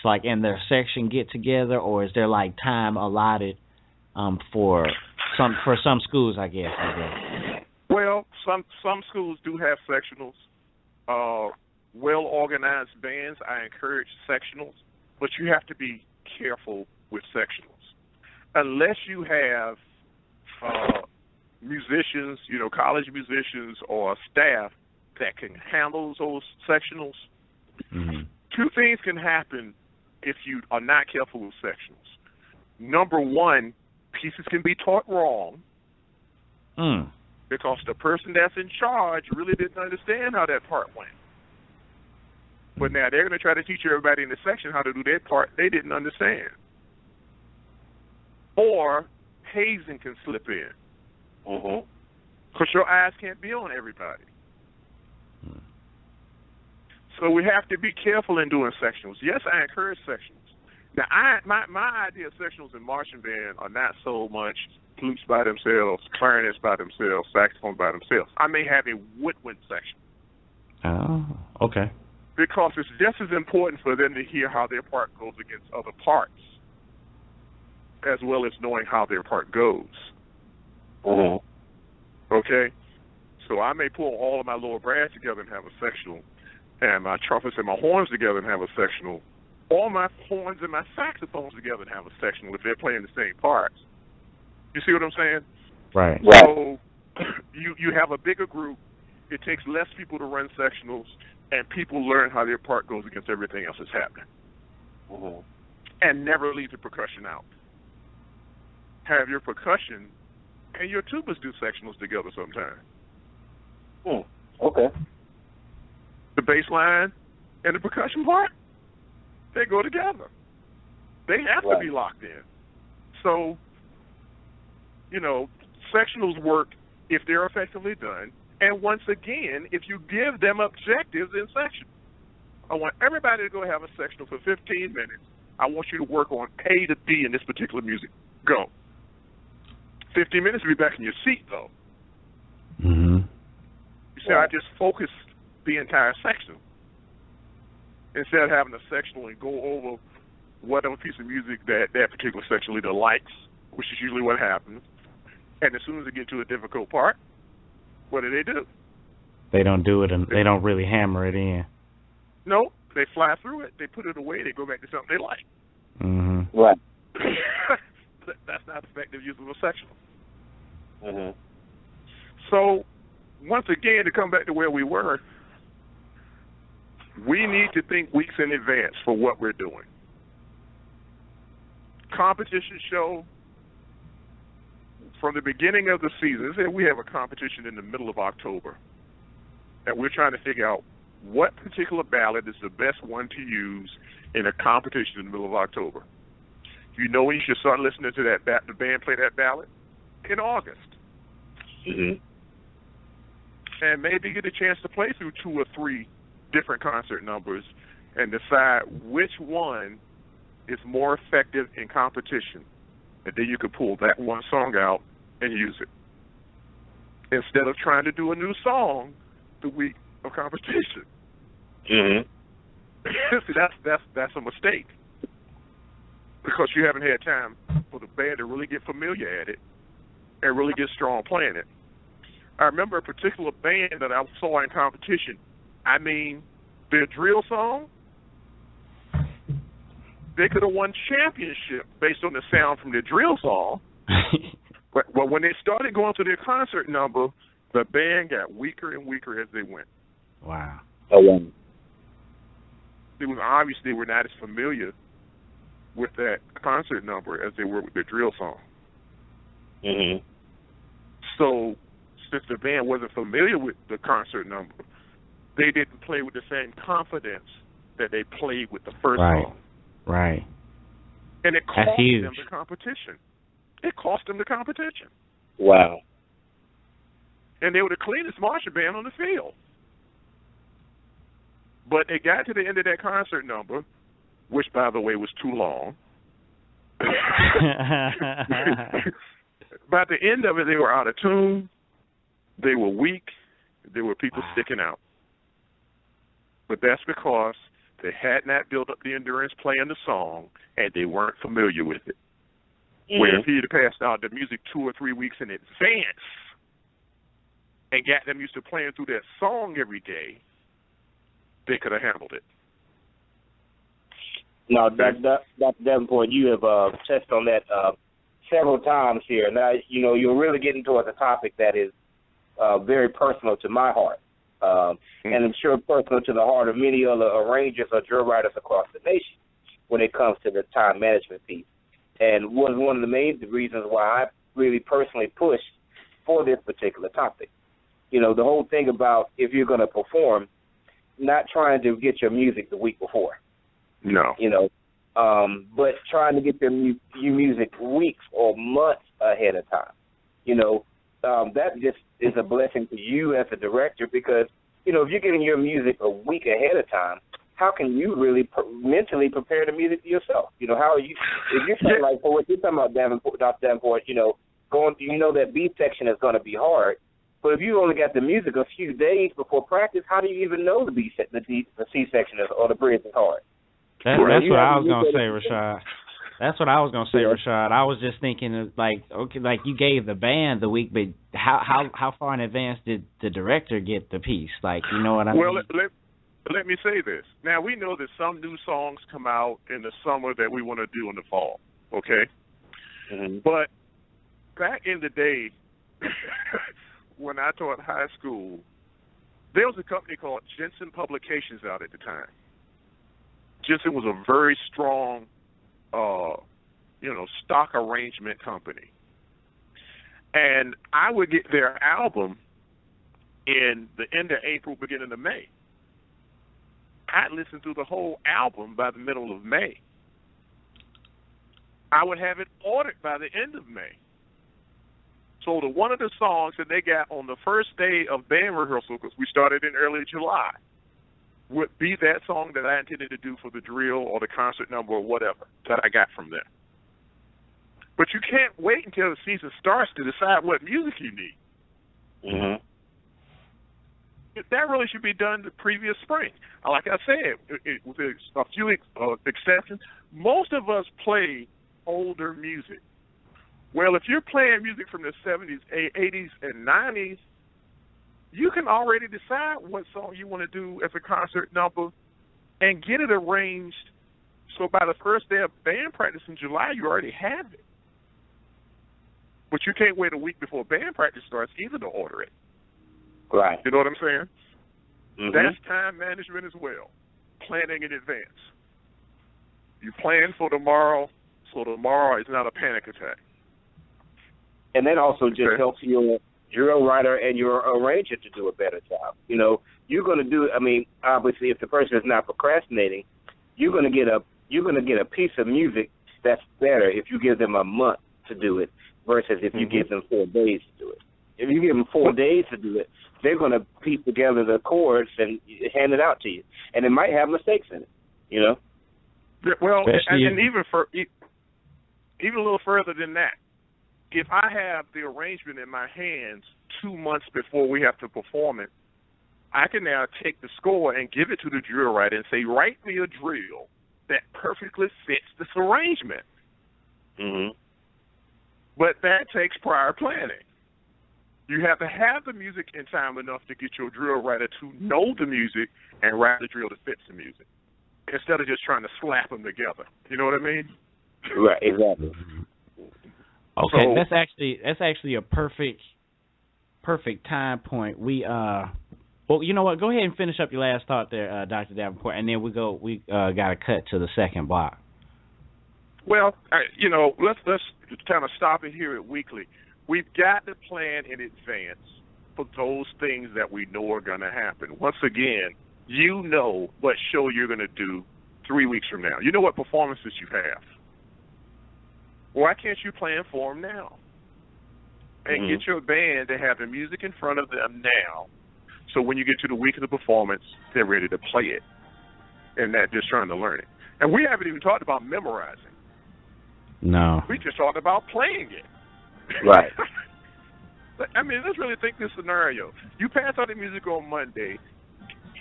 to, like, in their section get together, or is there like time allotted for some schools, I guess. Well, some schools do have sectionals. Well-organized bands, I encourage sectionals, but you have to be careful with sectionals. Unless you have musicians, college musicians or staff that can handle those sectionals, two things can happen if you are not careful with sectionals. Number one, pieces can be taught wrong because the person that's in charge really didn't understand how that part went. But now they're going to try to teach everybody in the section how to do their part they didn't understand. Or hazing can slip in. Because your eyes can't be on everybody. So we have to be careful in doing sectionals. Yes, I encourage sectionals. Now, my idea of sectionals in marching band are not so much flutes by themselves, clarinets by themselves, saxophone by themselves. I may have a woodwind section. Oh, okay. Because it's just as important for them to hear how their part goes against other parts, as well as knowing how their part goes. Okay? So I may pull all of my lower brass together and have a sectional, and my trumpets and my horns together and have a sectional, all my horns and my saxophones together and have a sectional if they're playing the same parts. You see what I'm saying? Right. So you have a bigger group. It takes less people to run sectionals, and people learn how their part goes against everything else that's happening. And never leave the percussion out. Have your percussion and your tubas do sectionals together sometime. Okay. The bass line and the percussion part, they go together. They have to be locked in. So, sectionals work if they're effectively done. And once again, if you give them objectives in section. I want everybody to go have a sectional for 15 minutes. I want you to work on A to B in this particular music. Go. 15 minutes, you'll be back in your seat, though. Mm-hmm. You see, I just focused the entire section instead of having a sectional and go over whatever piece of music that particular section leader likes, which is usually what happens. And as soon as they get to a difficult part, what do? They don't do it, and they don't really hammer it in. No, they fly through it. They put it away. They go back to something they like. Mm-hmm. Right. That's not effective use of a sectional. Mm-hmm. So, once again, to come back to where we were, we need to think weeks in advance for what we're doing. Competition show, from the beginning of the season, say we have a competition in the middle of October, and we're trying to figure out what particular ballad is the best one to use in a competition in the middle of October. You know when you should start listening to the band play that ballad? In August. Mm-hmm. And maybe get a chance to play through 2 or 3 different concert numbers and decide which one is more effective in competition. And then you could pull that one song out and use it, instead of trying to do a new song the week of competition. Mm-hmm. See, that's a mistake, because you haven't had time for the band to really get familiar at it and really get strong playing it. I remember a particular band that I saw in competition. I mean, their drill song, they could have won championship based on the sound from their drill song. But when they started going to their concert number, the band got weaker and weaker as they went. Wow. Oh, wow. It was obvious they were not as familiar with that concert number as they were with their drill song. Mm-hmm. So, since the band wasn't familiar with the concert number, they didn't play with the same confidence that they played with the first song. Right. And it cost them the competition. It cost them the competition. Wow. And they were the cleanest marching band on the field. But they got to the end of that concert number, which, by the way, was too long. By the end of it, they were out of tune. They were weak. There were people sticking out. But that's because they had not built up the endurance playing the song, and they weren't familiar with it. Mm-hmm. Where if he'd passed out the music 2 or 3 weeks in advance and got them used to playing through that song every day, they could have handled it. Now, Dr. Davenport, you have touched on that several times here. Now, you're really getting towards a topic that is very personal to my heart, and I'm sure personal to the heart of many other arrangers or drill writers across the nation when it comes to the time management piece. And was one of the main reasons why I really personally pushed for this particular topic. The whole thing about if you're going to perform, not trying to get your music the week before. No. But trying to get your music weeks or months ahead of time. That just is a blessing to you as a director, because, if you're getting your music a week ahead of time, how can you really mentally prepare the music yourself? How are you, if you're saying, like, for what you're talking about, Davenport, Dr. Davenport, that B section is going to be hard, but if you only got the music a few days before practice, how do you even know the C section or the bridge is hard? That's what I was going to say, Rashad. That's what I was going to say, Rashad. I was just thinking, you gave the band the week, but how far in advance did the director get the piece? You know what I mean? Well, let me say this. Now, we know that some new songs come out in the summer that we want to do in the fall, okay? Mm-hmm. But back in the day, when I taught high school, there was a company called Jensen Publications out at the time. Jensen was a very strong, stock arrangement company. And I would get their album in the end of April, beginning of May. I'd listen through the whole album by the middle of May. I would have it ordered by the end of May. So one of the songs that they got on the first day of band rehearsal, because we started in early July, would be that song that I intended to do for the drill or the concert number or whatever that I got from there. But you can't wait until the season starts to decide what music you need. Mm-hmm. That really should be done the previous spring. Like I said, with a few exceptions, most of us play older music. Well, if you're playing music from the 70s, 80s, and 90s, you can already decide what song you want to do as a concert number and get it arranged so by the first day of band practice in July, you already have it. But you can't wait a week before band practice starts either to order it. Right. You know what I'm saying? Mm-hmm. That's time management as well, planning in advance. You plan for tomorrow, so tomorrow is not a panic attack. And that also just helps your drill writer and your arranger to do a better job. You know, you're going to do. I mean, obviously, if the person is not procrastinating, you're going to get a piece of music that's better if you give them a month to do it versus if you give them 4 days to do it. If you give them 4 days to do it, they're going to piece together the chords and hand it out to you, and it might have mistakes in it. You know. Well, and even a little further than that. If I have the arrangement in my hands 2 months before we have to perform it, I can now take the score and give it to the drill writer and say, write me a drill that perfectly fits this arrangement. Mm-hmm. But that takes prior planning. You have to have the music in time enough to get your drill writer to know the music and write the drill that fits the music, instead of just trying to slap them together. You know what I mean? Right, exactly. Okay, so, that's actually a perfect time point. Well, you know what? Go ahead and finish up your last thought there, Dr. Davenport, and then we got to cut to the second block. Well, let's kind of stop it here at weekly. We've got to plan in advance for those things that we know are going to happen. Once again, you know what show you're going to do 3 weeks from now. You know what performances you have. Why can't you plan for them now? And get your band to have the music in front of them now, so when you get to the week of the performance, they're ready to play it and not just trying to learn it. And we haven't even talked about memorizing. No. We just talked about playing it. Right. I mean, let's really think this scenario. You pass out the music on Monday.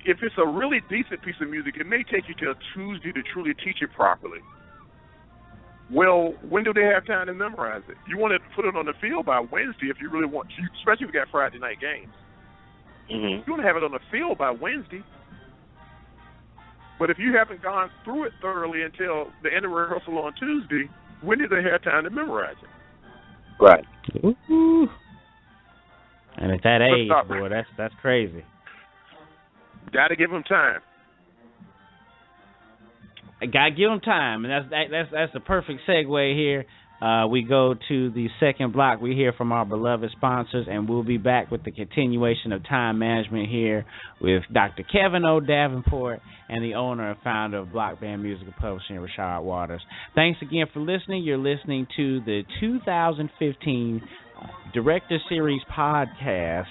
If it's a really decent piece of music, it may take you till Tuesday to truly teach it properly. Well, when do they have time to memorize it? You want to put it on the field by Wednesday if you really want to, especially if you got Friday night games. Mm-hmm. You want to have it on the field by Wednesday. But if you haven't gone through it thoroughly until the end of rehearsal on Tuesday, when do they have time to memorize it? Right. Ooh. And at that age, boy, that's crazy. Got to give them time. Got to give them time, and that's the perfect segue here. We go to the second block. We hear from our beloved sponsors, and we'll be back with the continuation of time management here with Dr. Kevin O. Davenport and the owner and founder of Block Band Music and Publishing, Rashad Waters. Thanks again for listening. You're listening to the 2015 Director Series podcast,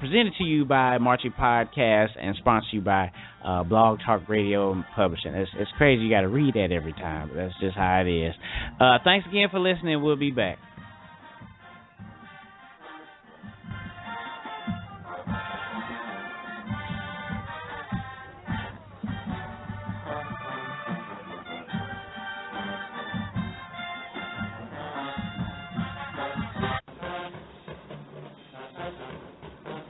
presented to you by Marchie Podcast and sponsored you by Blog Talk Radio and Publishing. It's crazy you got to read that every time, but that's just how it is. Thanks again for listening. We'll be back.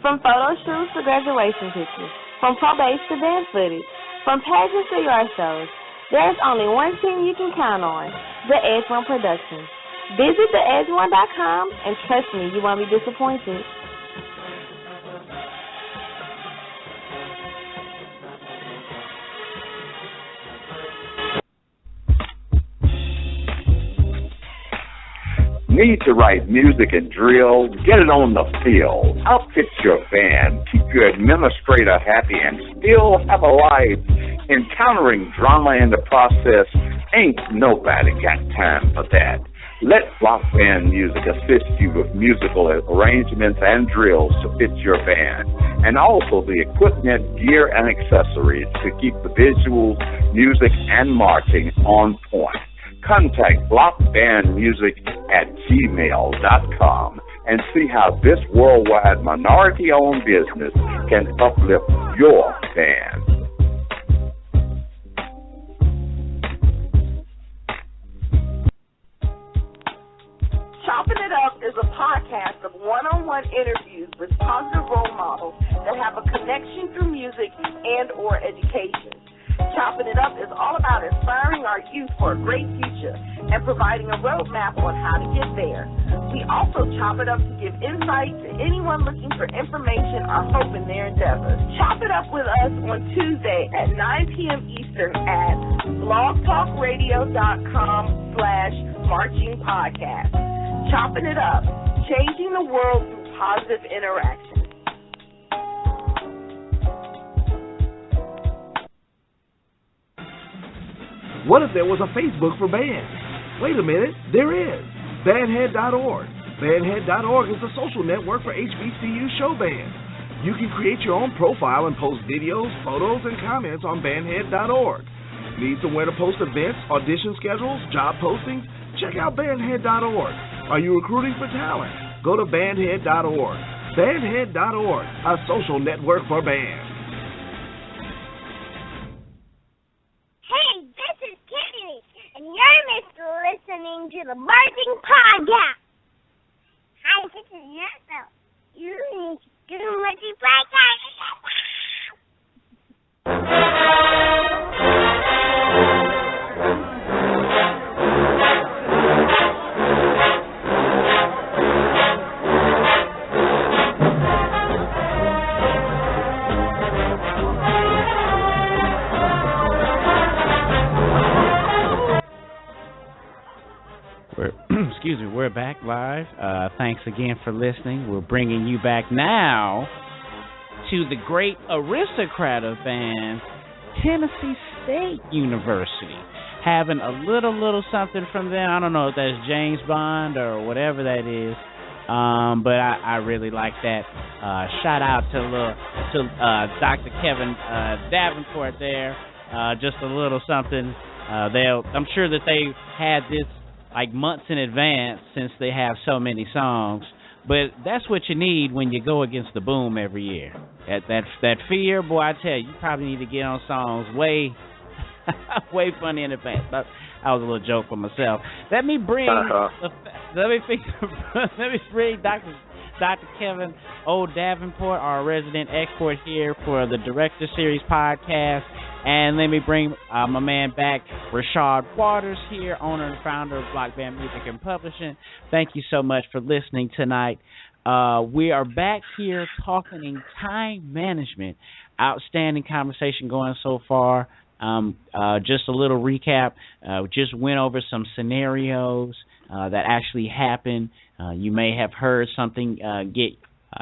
From photo shoots to graduation pictures, from probates to band footage, from pageants to yard shows, there's only one team you can count on, the Ed.S Productions. Visit the-eds1.com and trust me, you won't be disappointed. Need to write music and drill? Get it on the field. Outfit your band. Keep your administrator happy and still have a life. Encountering drama in the process, ain't nobody got time for that. Let Block Band Music assist you with musical arrangements and drills to fit your band, and also the equipment, gear, and accessories to keep the visuals, music, and marching on point. Contact blockbandmusic@gmail.com and see how this worldwide minority-owned business can uplift your band. Chopping It Up is a podcast of one-on-one interviews with positive role models that have a connection through music and or education. Chopping It Up is all about inspiring our youth for a great future and providing a roadmap on how to get there. We also chop it up to give insight to anyone looking for information or hope in their endeavors. Chop it up with us on Tuesday at 9 p.m. Eastern at blogtalkradio.com/marchingpodcast. Chopping It Up, changing the world through positive interaction. What if there was a Facebook for bands? Wait a minute, there is. Bandhead.org. Bandhead.org is the social network for HBCU show bands. You can create your own profile and post videos, photos, and comments on Bandhead.org. Need somewhere to post events, audition schedules, job postings? Check out Bandhead.org. Are you recruiting for talent? Go to Bandhead.org. Bandhead.org, a social network for bands. Hey, this is Kennedy, and you're listening to the Marching Podcast. Hi, this is Nessa. You need to do what you Excuse me, we're back live. Thanks again for listening. We're bringing you back now to the great aristocrat of bands, Tennessee State University. Having a little something from them. I don't know if that's James Bond or whatever that is, but I really like that. Shout out to Dr. Kevin Davenport there. Just a little something. I'm sure that they had this like months in advance since they have so many songs. But that's what you need when you go against the boom every year. That fear, boy, I tell you probably need to get on songs way funny in advance. That was a little joke for myself. Let me bring Dr. Kevin O. Davenport, our resident expert here for the Director Series podcast. And let me bring my man back, Rashad Waters here, owner and founder of Block Band Music and Publishing. Thank you so much for listening tonight. We are back here talking in time management. Outstanding conversation going so far. Just a little recap. We just went over some scenarios that actually happened. You may have heard something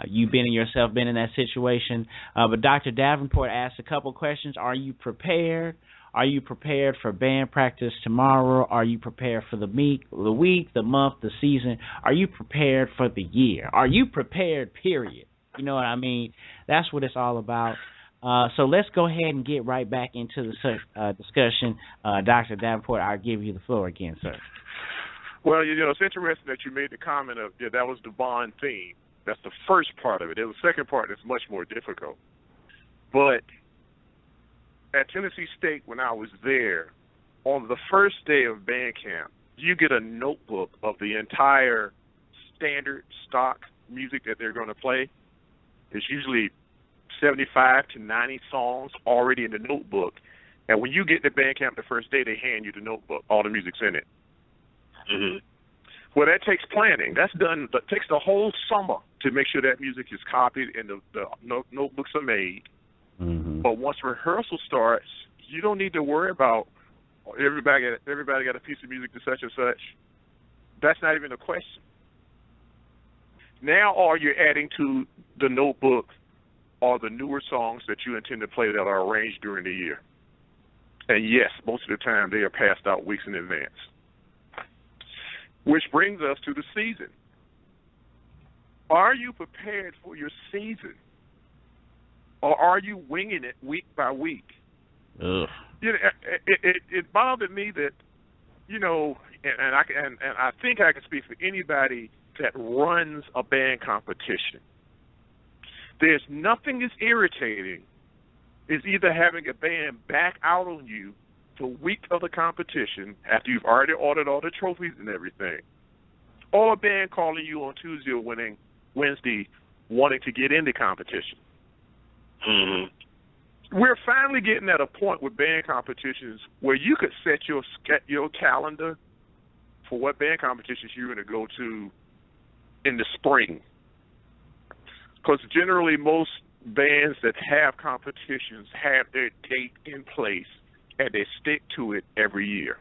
you've been in that situation. But Dr. Davenport asked a couple questions. Are you prepared? Are you prepared for band practice tomorrow? Are you prepared for the week, the month, the season? Are you prepared for the year? Are you prepared, period? You know what I mean? That's what it's all about. So let's go ahead and get right back into the discussion. Dr. Davenport, I'll give you the floor again, sir. Well, it's interesting that you made the comment of, that was the Bond theme. That's the first part of it. The second part is much more difficult. But at Tennessee State, when I was there, on the first day of band camp, you get a notebook of the entire standard stock music that they're going to play. It's usually 75 to 90 songs already in the notebook. And when you get to band camp the first day, they hand you the notebook. All the music's in it. Mm-hmm. Well, that takes planning. That takes the whole summer to make sure that music is copied and the notebooks are made. Mm-hmm. But once rehearsal starts, you don't need to worry about everybody got a piece of music to such and such. That's not even a question. Now all you're adding to the notebook are the newer songs that you intend to play that are arranged during the year. And yes, most of the time they are passed out weeks in advance. Which brings us to the season. Are you prepared for your season? Or are you winging it week by week? Ugh. You know, it bothered me that, you know, and I think I can speak for anybody that runs a band competition. There's nothing as irritating as either having a band back out on you the week of the competition after you've already ordered all the trophies and everything, or a band calling you on Tuesday or Wednesday wanting to get into competition. Mm-hmm. We're finally getting at a point with band competitions where you could set your calendar for what band competitions you're going to go to in the spring. Because generally most bands that have competitions have their date in place and they stick to it every year.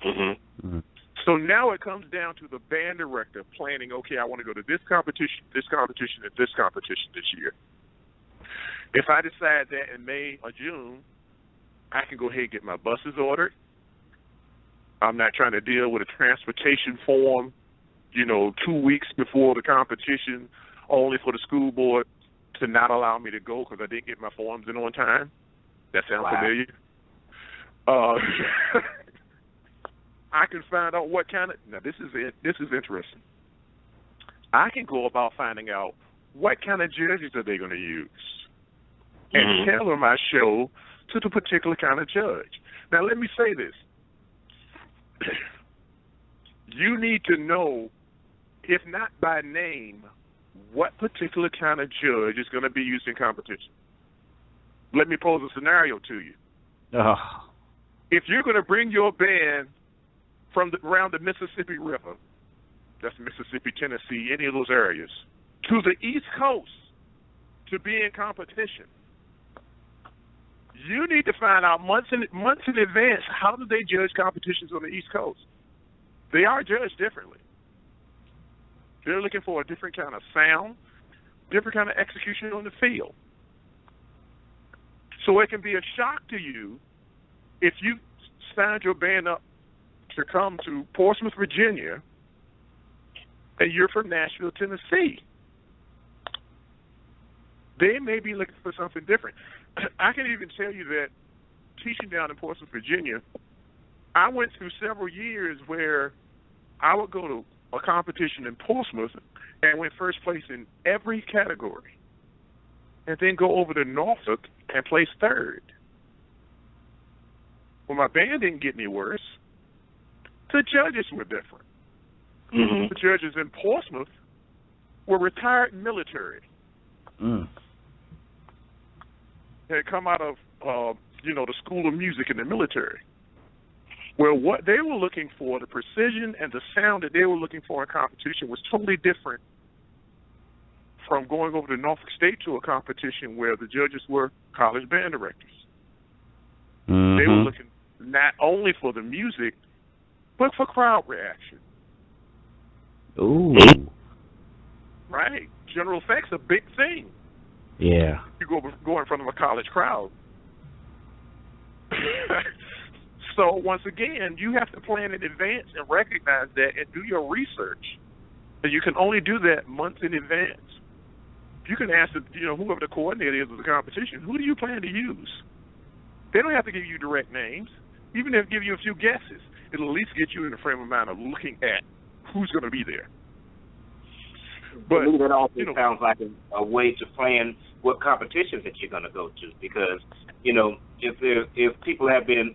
Mm-hmm. Mm-hmm. So now it comes down to the band director planning, okay, I want to go to this competition, and this competition this year. If I decide that in May or June, I can go ahead and get my buses ordered. I'm not trying to deal with a transportation form, 2 weeks before the competition, only for the school board to not allow me to go because I didn't get my forms in on time. That sounds familiar? I can find out what kind of – now, this is interesting. I can go about finding out what kind of judges are they going to use and tailor my show to the particular kind of judge. Now, let me say this. You need to know, if not by name, what particular kind of judge is going to be used in competition. Let me pose a scenario to you. If you're going to bring your band from around the Mississippi River, that's Mississippi, Tennessee, any of those areas, to the East Coast to be in competition, you need to find out months in advance, how do they judge competitions on the East Coast? They are judged differently. They're looking for a different kind of sound, different kind of execution on the field. So it can be a shock to you if you signed your band up to come to Portsmouth, Virginia, and you're from Nashville, Tennessee. They may be looking for something different. I can even tell you that teaching down in Portsmouth, Virginia, I went through several years where I would go to a competition in Portsmouth and win first place in every category, and then go over to Norfolk and place third. Well, my band didn't get any worse. The judges were different. Mm-hmm. The judges in Portsmouth were retired military. They had come out of, the School of Music in the military, where what they were looking for, the precision and the sound that they were looking for in competition was totally different from going over to Norfolk State to a competition where the judges were college band directors. Mm-hmm. They were looking not only for the music, but for crowd reaction. Ooh. Right. General effects a big thing. Yeah. You go in front of a college crowd. So once again, you have to plan in advance and recognize that and do your research. And you can only do that months in advance. You can ask whoever the coordinator is of the competition, who do you plan to use? They don't have to give you direct names. Even if they give you a few guesses, it'll at least get you in the frame of mind of looking at who's going to be there. But to me, that also sounds like a way to plan what competitions that you're going to go to, because if people have been,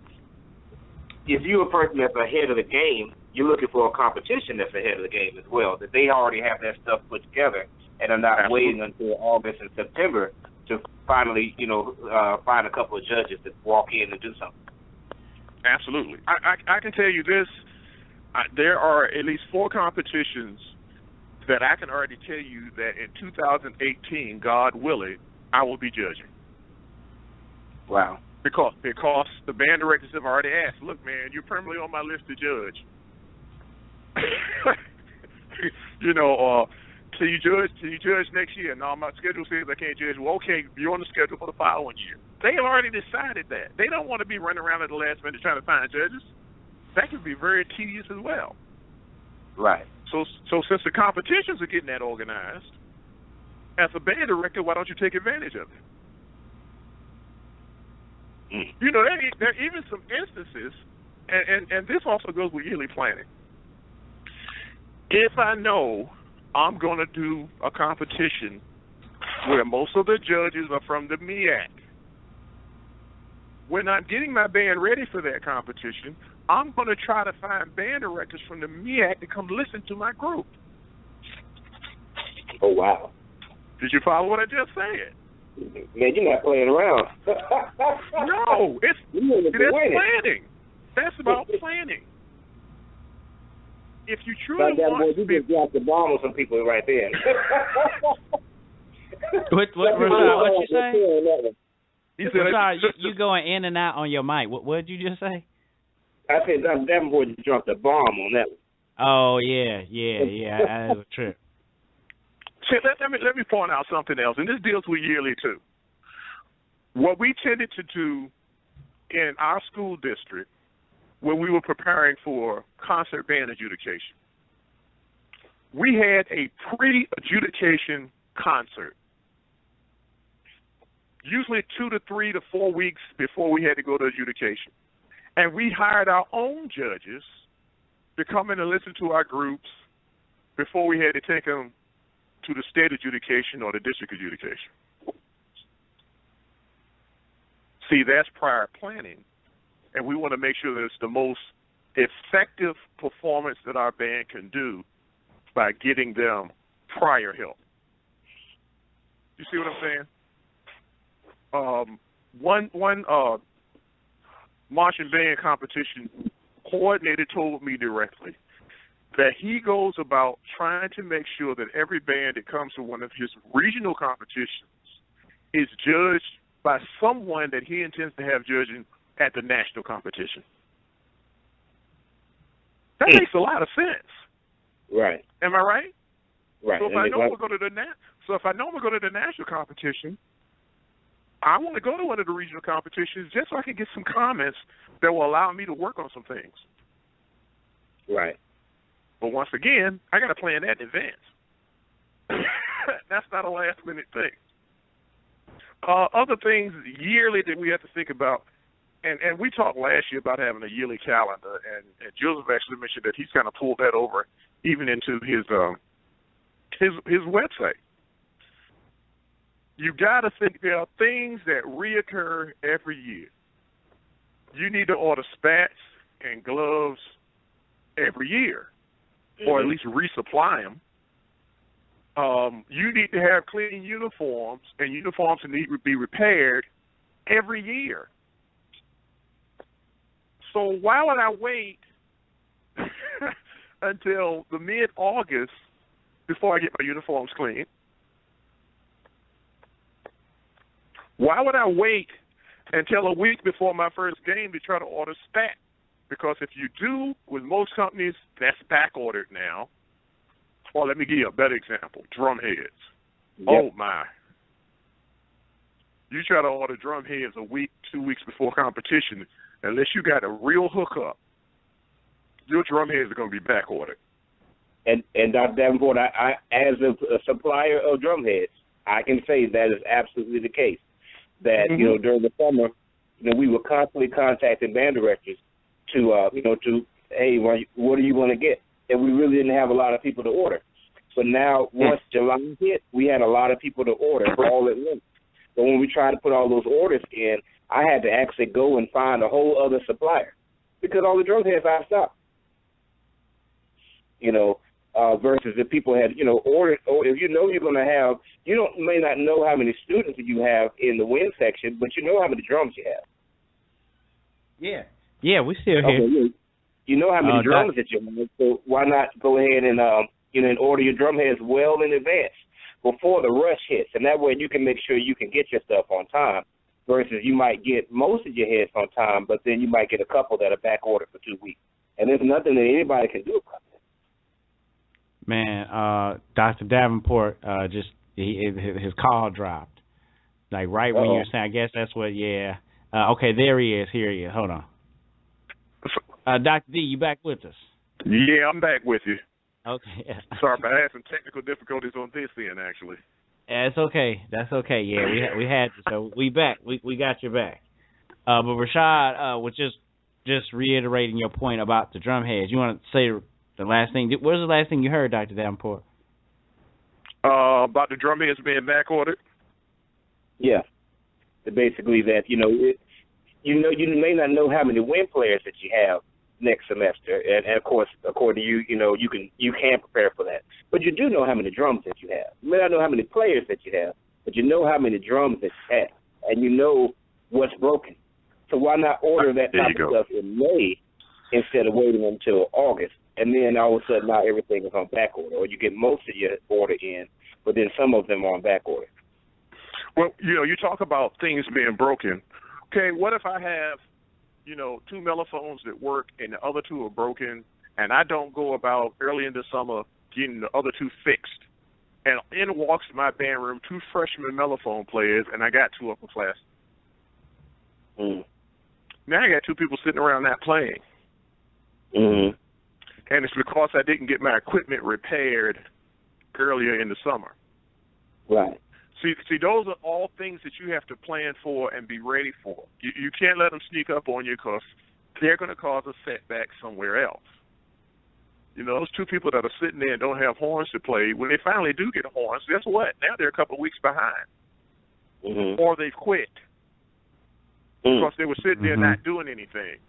if you're a person that's ahead of the game, you're looking for a competition that's ahead of the game as well, that they already have that stuff put together and are not waiting until August and September to finally find a couple of judges that walk in and do something. Absolutely. I can tell you this, there are at least 4 competitions that I can already tell you that in 2018, God willing, I will be judging. Wow. Because the band directors have already asked, look, man, you're permanently on my list to judge. Can you judge next year? No, my schedule says I can't judge. Well, okay, you're on the schedule for the following year. They have already decided that. They don't want to be running around at the last minute trying to find judges. That can be very tedious as well. Right. So since the competitions are getting that organized, as a band director, why don't you take advantage of it? You know, there are even some instances, and this also goes with yearly planning. If I know I'm going to do a competition where most of the judges are from the MEAC, when I'm getting my band ready for that competition, I'm going to try to find band directors from the MEAC to come listen to my group. Oh, wow. Did you follow what I just said? Man, you're not playing around. No, that's planning. That's about planning. If you truly want to be... You just dropped the bomb on some people right there. What you say? Rashad, you going in and out on your mic. What did you just say? I said Davenport just dropped the bomb on that one. Oh, yeah. That was true. See, let me point out something else, and this deals with yearly, too. What we tended to do in our school district when we were preparing for concert band adjudication, we had a pre-adjudication concert, usually 2 to 3 to 4 weeks before we had to go to adjudication. And we hired our own judges to come in and listen to our groups before we had to take them to the state adjudication or the district adjudication. See, that's prior planning, and we want to make sure that it's the most effective performance that our band can do by getting them prior help. You see what I'm saying? One marching band competition coordinator told me directly that he goes about trying to make sure that every band that comes to one of his regional competitions is judged by someone that he intends to have judging at the national competition. That makes a lot of sense. Right. Am I right? Right. So if I know we're going to the national competition, I want to go to one of the regional competitions just so I can get some comments that will allow me to work on some things. Right. But once again, I got to plan that in advance. That's not a last-minute thing. Other things yearly that we have to think about, and we talked last year about having a yearly calendar, and Joseph actually mentioned that he's kind of pulled that over even into his website. You got to think there are things that reoccur every year. You need to order spats and gloves every year, or at least resupply them. You need to have clean uniforms, and uniforms need to be repaired every year. So why would I wait until the mid-August before I get my uniforms clean? Why would I wait until a week before my first game to try to order spat? Because if you do, with most companies, that's back ordered now. Or let me give you a better example, drum heads. Yep. Oh, my. You try to order drum heads a week, 2 weeks before competition, unless you got a real hookup, your drum heads are going to be back ordered. And Dr. Davenport, I as a supplier of drum heads, I can say that is absolutely the case. That, during the summer, we were constantly contacting band directors to hey, what are you going to get? And we really didn't have a lot of people to order. But now, once July hit, we had a lot of people to order all at once. But when we tried to put all those orders in, I had to actually go and find a whole other supplier because all the drum heads I stopped. Versus if people had, ordered, or if you're going to have, may not know how many students you have in the wind section, but you know how many drums you have. Yeah, we still here. Okay, you know how many drums that you have, so why not go ahead and and order your drum heads well in advance before the rush hits, and that way you can make sure you can get your stuff on time. Versus you might get most of your heads on time, but then you might get a couple that are back ordered for 2 weeks, and there's nothing that anybody can do about that. Man, Dr. Davenport his call dropped, like right when you were saying. I guess that's what. Yeah. Okay, there he is. Here he is. Hold on. Dr. D, you back with us? Yeah, I'm back with you. Okay. Sorry, but I had some technical difficulties on this end, actually. Yeah, it's okay. That's okay. Yeah, we had you, so we back. We got your back. But Rashad was just reiterating your point about the drum heads. You want to say the last thing? What was the last thing you heard, Dr. Davenport? About the drum heads being back ordered. Yeah, basically that you may not know how many win players that you have next semester, and of course, according to you, you can prepare for that. But you do know how many drums that you have. You may not know how many players that you have, but you know how many drums that you have, and you know what's broken. So why not order that type of stuff in May instead of waiting until August? And then all of a sudden now everything is on back order, or you get most of your order in, but then some of them are on back order. Well, you talk about things being broken. Okay, what if I have, 2 mellophones that work and the other 2 are broken, and I don't go about early in the summer getting the other 2 fixed? And in walks my band room 2 freshman mellophone players, and I got 2 upper class. Now I got 2 people sitting around not playing. And it's because I didn't get my equipment repaired earlier in the summer. Right. See, those are all things that you have to plan for and be ready for. You can't let them sneak up on you because they're going to cause a setback somewhere else. Those 2 people that are sitting there and don't have horns to play, when they finally do get horns, guess what? Now they're a couple of weeks behind. Or they've quit because they were sitting there not doing anything.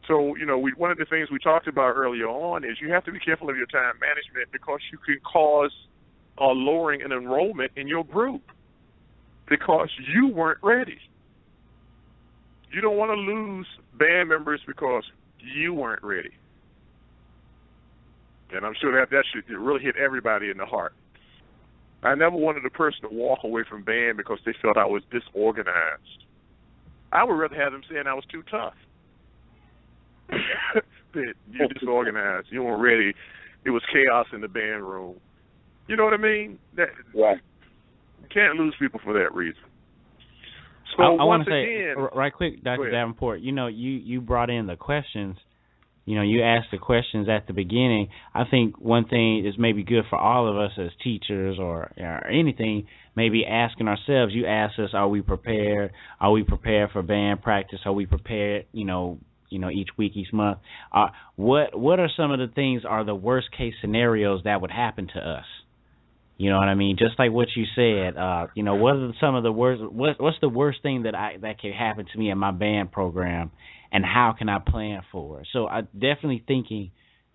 So, one of the things we talked about earlier on is you have to be careful of your time management because you can cause a lowering in enrollment in your group because you weren't ready. You don't want to lose band members because you weren't ready. And I'm sure that should really hit everybody in the heart. I never wanted a person to walk away from band because they felt I was disorganized. I would rather have them saying I was too tough. That you're disorganized. You weren't ready. It was chaos in the band room. You know what I mean? Right. You can't lose people for that reason. So I want to say, right quick, Dr. Davenport, you brought in the questions. You asked the questions at the beginning. I think one thing is maybe good for all of us as teachers or anything, maybe asking ourselves, you asked us, are we prepared? Are we prepared for band practice? Are we prepared, each week, each month? What are some of the things are the worst case scenarios that would happen to us? You know what I mean? Just like what you said, what are some of the worst? What's the worst thing that can happen to me in my band program, and how can I plan for it? So I definitely thinking,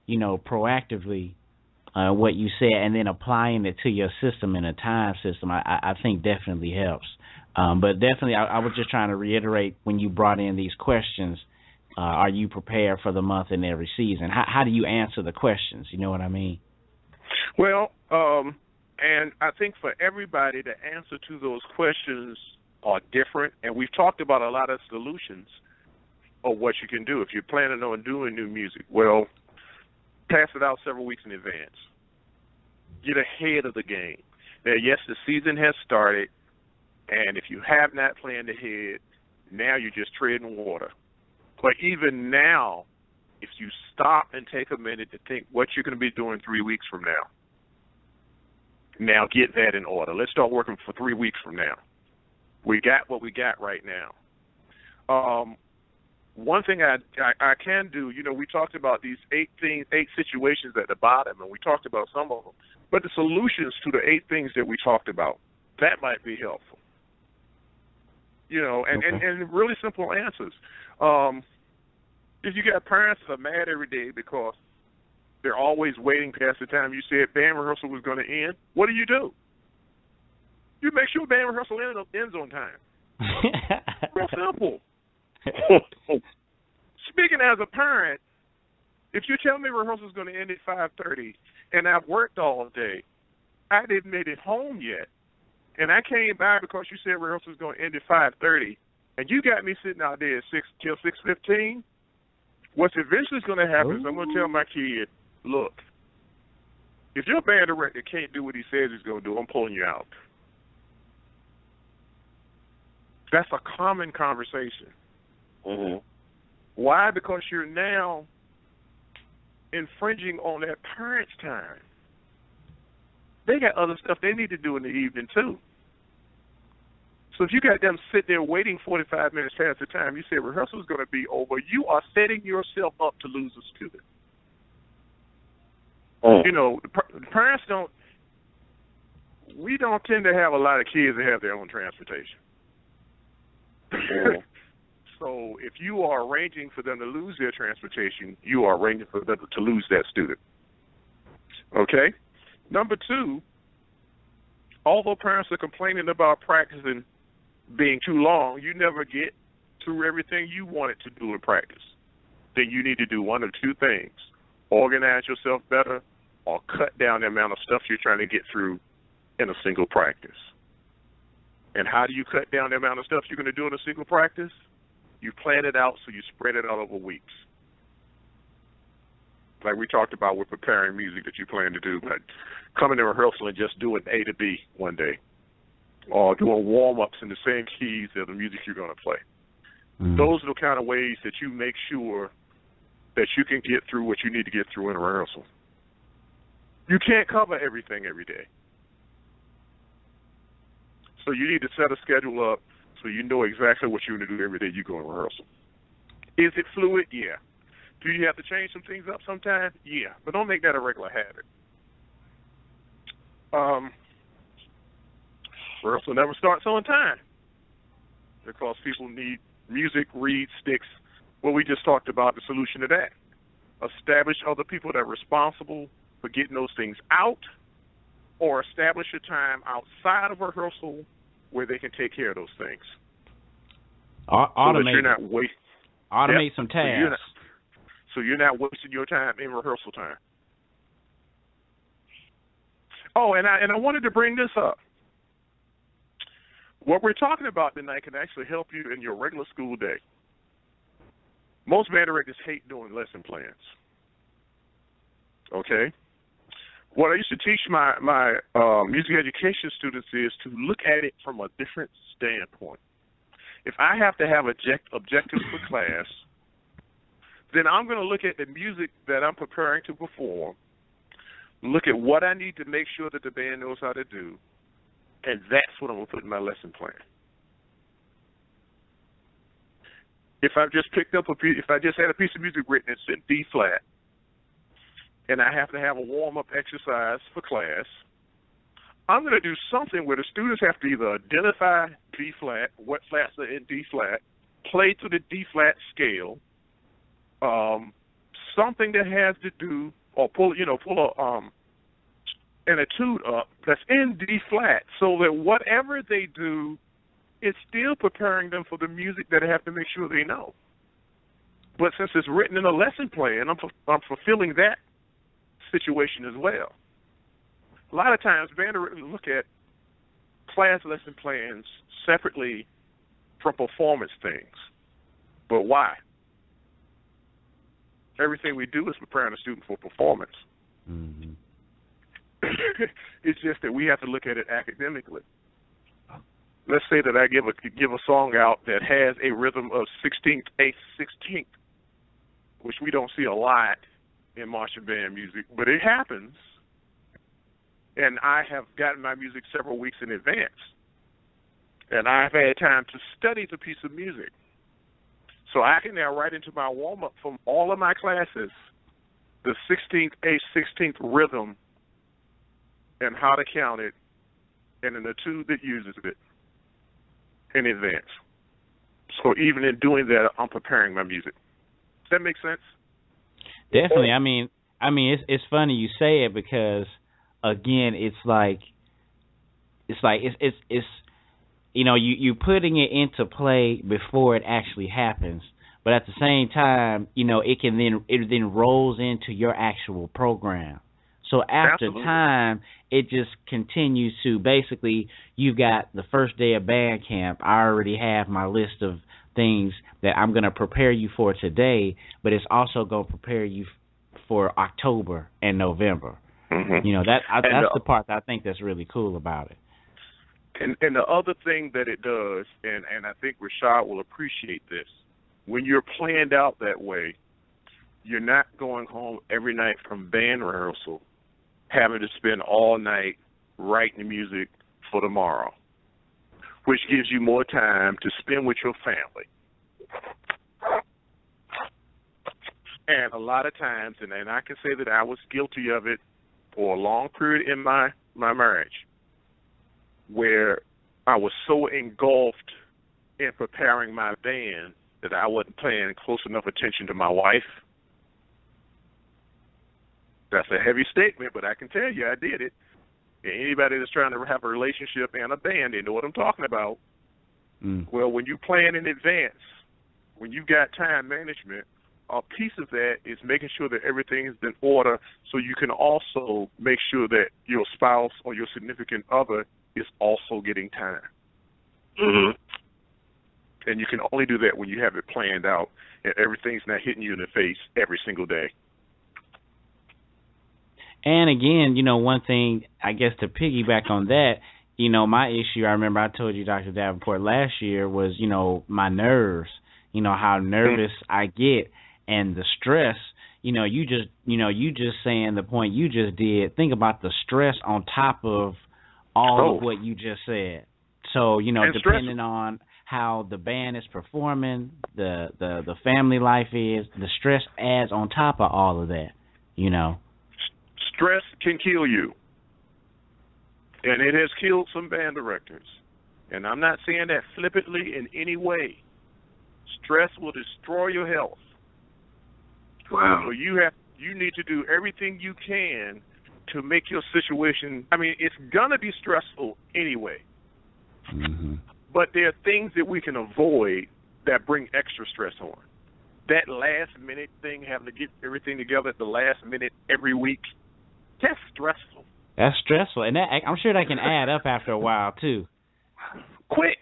proactively, what you said, and then applying it to your system and a time system. I think definitely helps. But definitely, I was just trying to reiterate when you brought in these questions. Are you prepared for the month and every season? How do you answer the questions? You know what I mean? Well, and I think for everybody, the answer to those questions are different, and we've talked about a lot of solutions of what you can do. If you're planning on doing new music, well, pass it out several weeks in advance. Get ahead of the game. Now, yes, the season has started, and if you have not planned ahead, now you're just treading water. But even now, if you stop and take a minute to think what you're going to be doing 3 weeks from now get that in order. Let's start working for 3 weeks from now. We got what we got right now. One thing I can do, we talked about these 8 situations at the bottom, and we talked about some of them. But the solutions to the 8 things that we talked about, that might be helpful. And really simple answers. If you got parents that are mad every day because they're always waiting past the time you said band rehearsal was going to end, what do? You make sure band rehearsal ends on time. Real simple. Speaking as a parent, if you tell me rehearsal is going to end at 5:30 and I've worked all day, I didn't make it home yet, and I came by because you said rehearsal is going to end at 5:30, and you got me sitting out there at 6:15, what's eventually going to happen is I'm going to tell my kid, look, if your band director can't do what he says he's going to do, I'm pulling you out. That's a common conversation. Mm-hmm. Why? Because you're now infringing on that parent's time. They got other stuff they need to do in the evening too. So if you got them sit there waiting 45 minutes past the time you said rehearsal is going to be over, you are setting yourself up to lose a student. You know, the parents we don't tend to have a lot of kids that have their own transportation. So if you are arranging for them to lose their transportation, you are arranging for them to lose that student. Okay? Number two, although parents are complaining about practicing being too long, you never get through everything you wanted to do in practice. Then you need to do one of two things: organize yourself better or cut down the amount of stuff you're trying to get through in a single practice. And how do you cut down the amount of stuff you're going to do in a single practice? You plan it out so you spread it out over weeks. Like we talked about with preparing music that you plan to do, but coming to rehearsal and just doing A to B one day, or doing warm-ups in the same keys of the music you're going to play. Those are the kind of ways that you make sure that you can get through what you need to get through in a rehearsal. You can't cover everything every day. So you need to set a schedule up so you know exactly what you're going to do every day you go to rehearsal. Is it fluid? Yeah. Do you have to change some things up sometime? Yeah. But don't make that a regular habit. Rehearsal never starts on time because people need music, read, sticks. Well, we just talked about the solution to that. Establish other people that are responsible for getting those things out, or establish a time outside of rehearsal where they can take care of those things. Automate. So that you're not automate some tasks. So you're not wasting your time in rehearsal time. Oh, and I wanted to bring this up. What we're talking about tonight can actually help you in your regular school day. Most band directors hate doing lesson plans. Okay? What I used to teach my music education students is to look at it from a different standpoint. If I have to have objectives for class, then I'm going to look at the music that I'm preparing to perform, look at what I need to make sure that the band knows how to do, and that's what I'm going to put in my lesson plan. If I just had a piece of music written that's in D flat, and I have to have a warm-up exercise for class, I'm going to do something where the students have to either identify D flat, what flats are in D flat, play to the D flat scale, something that has to do, or pull an etude up that's in D flat, so that whatever they do, it's still preparing them for the music that I have to make sure they know. But since it's written in a lesson plan, I'm fulfilling that situation as well. A lot of times, band directors look at class lesson plans separately from performance things. But why? Everything we do is preparing a student for performance. Mm-hmm. It's just that we have to look at it academically. Let's say that I give a song out that has a rhythm of 16th, 8th, 16th, which we don't see a lot in marching band music, but it happens. And I have gotten my music several weeks in advance. And I've had time to study the piece of music. So I can now write into my warm-up from all of my classes the 16th, 8th, 16th rhythm and how to count it, and an etude that uses it in advance. So even in doing that, I'm preparing my music. Does that make sense? Definitely. I mean, it's funny you say it because, again, it's you putting it into play before it actually happens, but at the same time, it then rolls into your actual program. So after time, it just continues to basically, you've got the first day of band camp. I already have my list of things that I'm going to prepare you for today, but it's also going to prepare you for October and November. Mm-hmm. That's the part that I think that's really cool about it. And the other thing that it does, and I think Rashad will appreciate this, when you're planned out that way, you're not going home every night from band rehearsal having to spend all night writing the music for tomorrow, which gives you more time to spend with your family. And a lot of times, and I can say that I was guilty of it for a long period in my marriage, where I was so engulfed in preparing my band that I wasn't paying close enough attention to my wife. That's a heavy statement, but I can tell you I did it. And anybody that's trying to have a relationship and a band, they know what I'm talking about. Well, when you plan in advance, when you got time management, a piece of that is making sure that everything is in order so you can also make sure that your spouse or your significant other is also getting time. And you can only do that when you have it planned out and everything's not hitting you in the face every single day. And again, one thing, I guess, to piggyback on that, my issue, I remember I told you, Dr. Davenport, last year was, my nerves, how nervous I get and the stress. You just saying the point you just did, think about the stress on top of all of what you just said. So, depending on how the band is performing, the family life is, the stress adds on top of all of that, Stress can kill you. And it has killed some band directors. And I'm not saying that flippantly in any way. Stress will destroy your health. Wow. So you need to do everything you can to make your situation, it's going to be stressful anyway. But there are things that we can avoid that bring extra stress on. That last minute thing, having to get everything together at the last minute every week, that's stressful. That's stressful. And I'm sure that can add up after a while, too. Quick.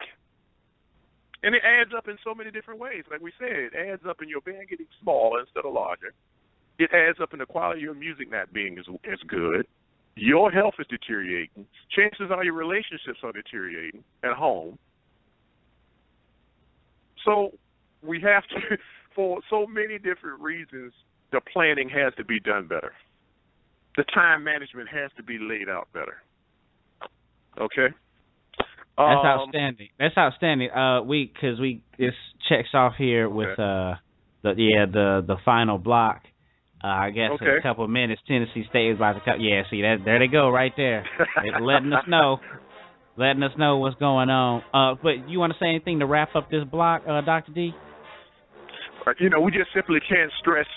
And it adds up in so many different ways. Like we said, it adds up in your band getting smaller instead of larger. It adds up in the quality of your music not being as good. Your health is deteriorating. Chances are your relationships are deteriorating at home. So we have to, for so many different reasons, the planning has to be done better. The time management has to be laid out better. Okay? That's outstanding. That's outstanding. This checks off here with the final block. I guess in a couple of minutes, Tennessee State is about to come. Yeah, see that? There they go, right there, letting us know what's going on. But you want to say anything to wrap up this block, Dr. D? We just simply can't stress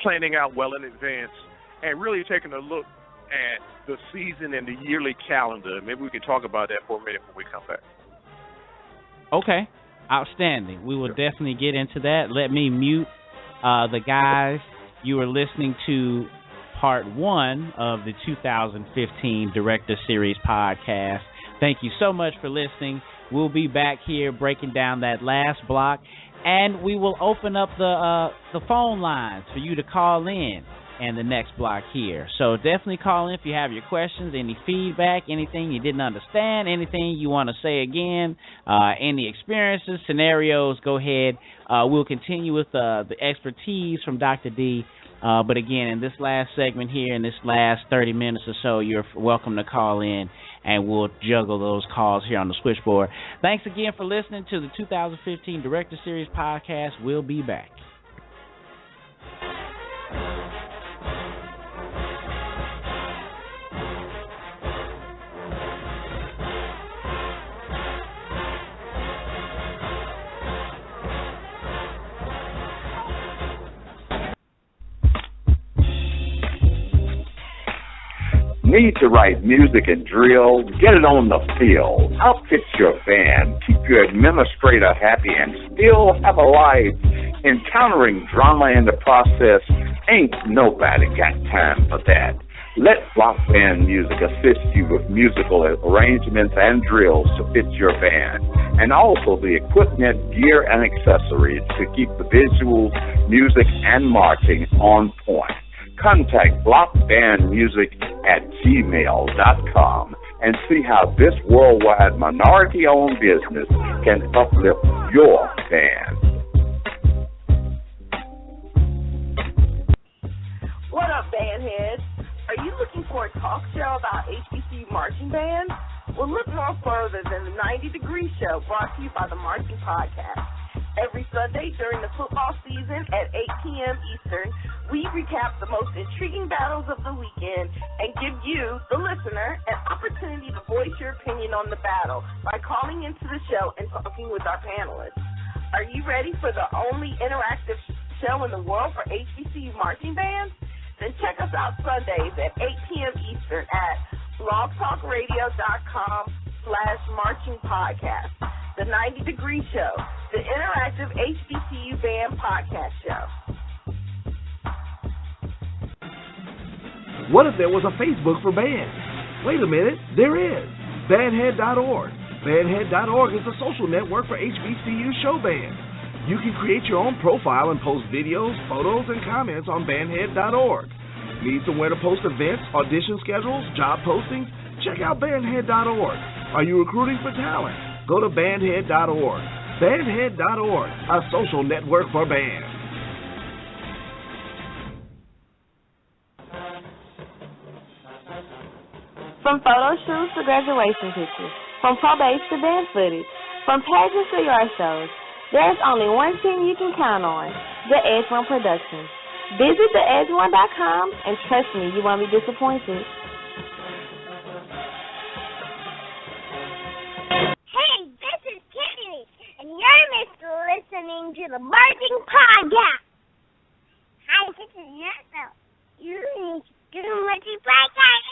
planning out well in advance and really taking a look at the season and the yearly calendar. Maybe we can talk about that for a minute when we come back. Okay. Outstanding. We will definitely get into that. Let me mute the guys. You are listening to part 1 of the 2015 Director Series podcast. Thank you so much for listening. We'll be back here breaking down that last block, and we will open up the phone lines for you to call in and the next block here. So definitely call in if you have your questions, any feedback, anything you didn't understand, anything you want to say again, any experiences, scenarios, go ahead. We'll continue with the expertise from Dr. D. But again, in this last segment here, in this last 30 minutes or so, you're welcome to call in, and we'll juggle those calls here on the switchboard. Thanks again for listening to the 2015 Director Series podcast. We'll be back. Need to write music and drill? Get it on the field. Outfit your band. Keep your administrator happy and still have a life. Encountering drama in the process, ain't nobody got time for that. Let Block Band Music assist you with musical arrangements and drills to fit your band, and also the equipment, gear, and accessories to keep the visuals, music, and marching on point. Contact blockbandmusic@gmail.com and see how this worldwide minority-owned business can uplift your band. talk show about HBCU marching bands? Well, look no further than the 90-Degree Show, brought to you by the Marching Podcast. Every Sunday during the football season at 8 p.m. Eastern, we recap the most intriguing battles of the weekend and give you, the listener, an opportunity to voice your opinion on the battle by calling into the show and talking with our panelists. Are you ready for the only interactive show in the world for HBCU marching bands? Then check us out Sundays at 8 p.m. Eastern at blogtalkradio.com/marchingpodcast. The 90-Degree Show, the interactive HBCU band podcast show. What if there was a Facebook for bands? Wait a minute, there is. Bandhead.org. Bandhead.org is a social network for HBCU show bands. You can create your own profile and post videos, photos, and comments on Bandhead.org. Need somewhere to post events, audition schedules, job postings? Check out Bandhead.org. Are you recruiting for talent? Go to Bandhead.org. Bandhead.org, a social network for bands. From photo shoots to graduation pictures, from probates to band footage, from pageants to yard shows, there's only one team you can count on, the Ed.D Productions. Visit theedge1.com and trust me, you won't be disappointed. Hey, this is Tiffany, and you're listening to the Marching Podcast. Hi, this is Nessa. You need to do what you podcast.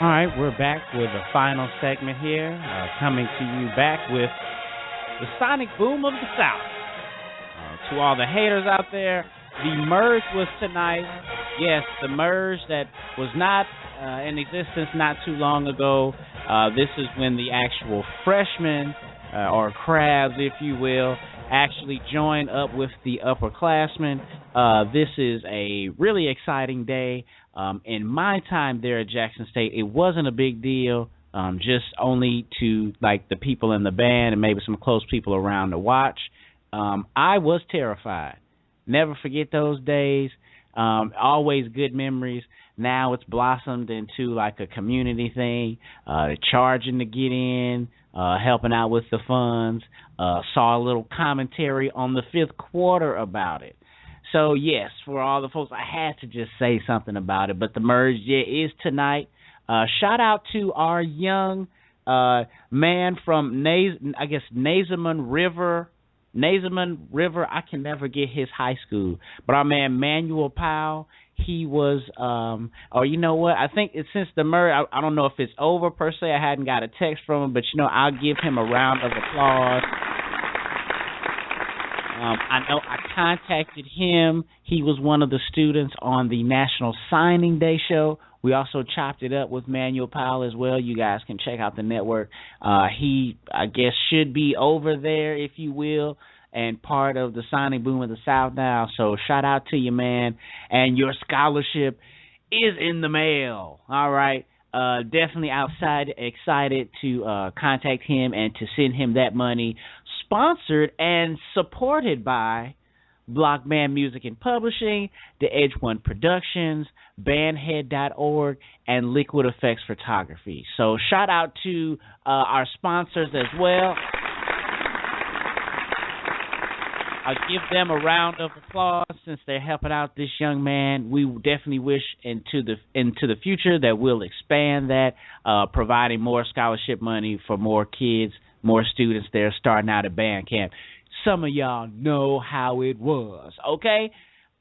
All right, we're back with the final segment here, coming to you back with the sonic boom of the South. To all the haters out there, the merge was tonight. Yes, the merge that was not in existence not too long ago. This is when the actual freshmen, or crabs, if you will, actually join up with the upperclassmen. This is a really exciting day. In my time there at Jackson State, it wasn't a big deal, just only to like the people in the band and maybe some close people around to watch. I was terrified. Never forget those days. Always good memories. Now it's blossomed into like a community thing, charging to get in, helping out with the funds. Saw a little commentary on the fifth quarter about it. So, yes, for all the folks, I had to just say something about it. But the merge, is tonight. Shout out to our young man from, Nazarman River. I can never get his high school. But our man, Manuel Powell, he was, you know what? I think since the merge, I don't know if it's over per se. I hadn't got a text from him. But, I'll give him a round of applause. I know I contacted him. He was one of the students on the National Signing Day show. We also chopped it up with Manuel Powell as well. You guys can check out the network. He, I guess, should be over there, if you will, and part of the signing boom of the South now. So shout out to you, man. And your scholarship is in the mail. All right. Definitely excited to contact him and to send him that money. Sponsored and supported by Block Band Music and Publishing, the Edge1 Productions, Bandhead.org, and Liquid Effects Photography. So shout out to our sponsors as well. I'll give them a round of applause since they're helping out this young man. We definitely wish into the future that we'll expand that, providing more scholarship money for more kids, more students there starting out at band camp. Some of y'all know how it was, okay?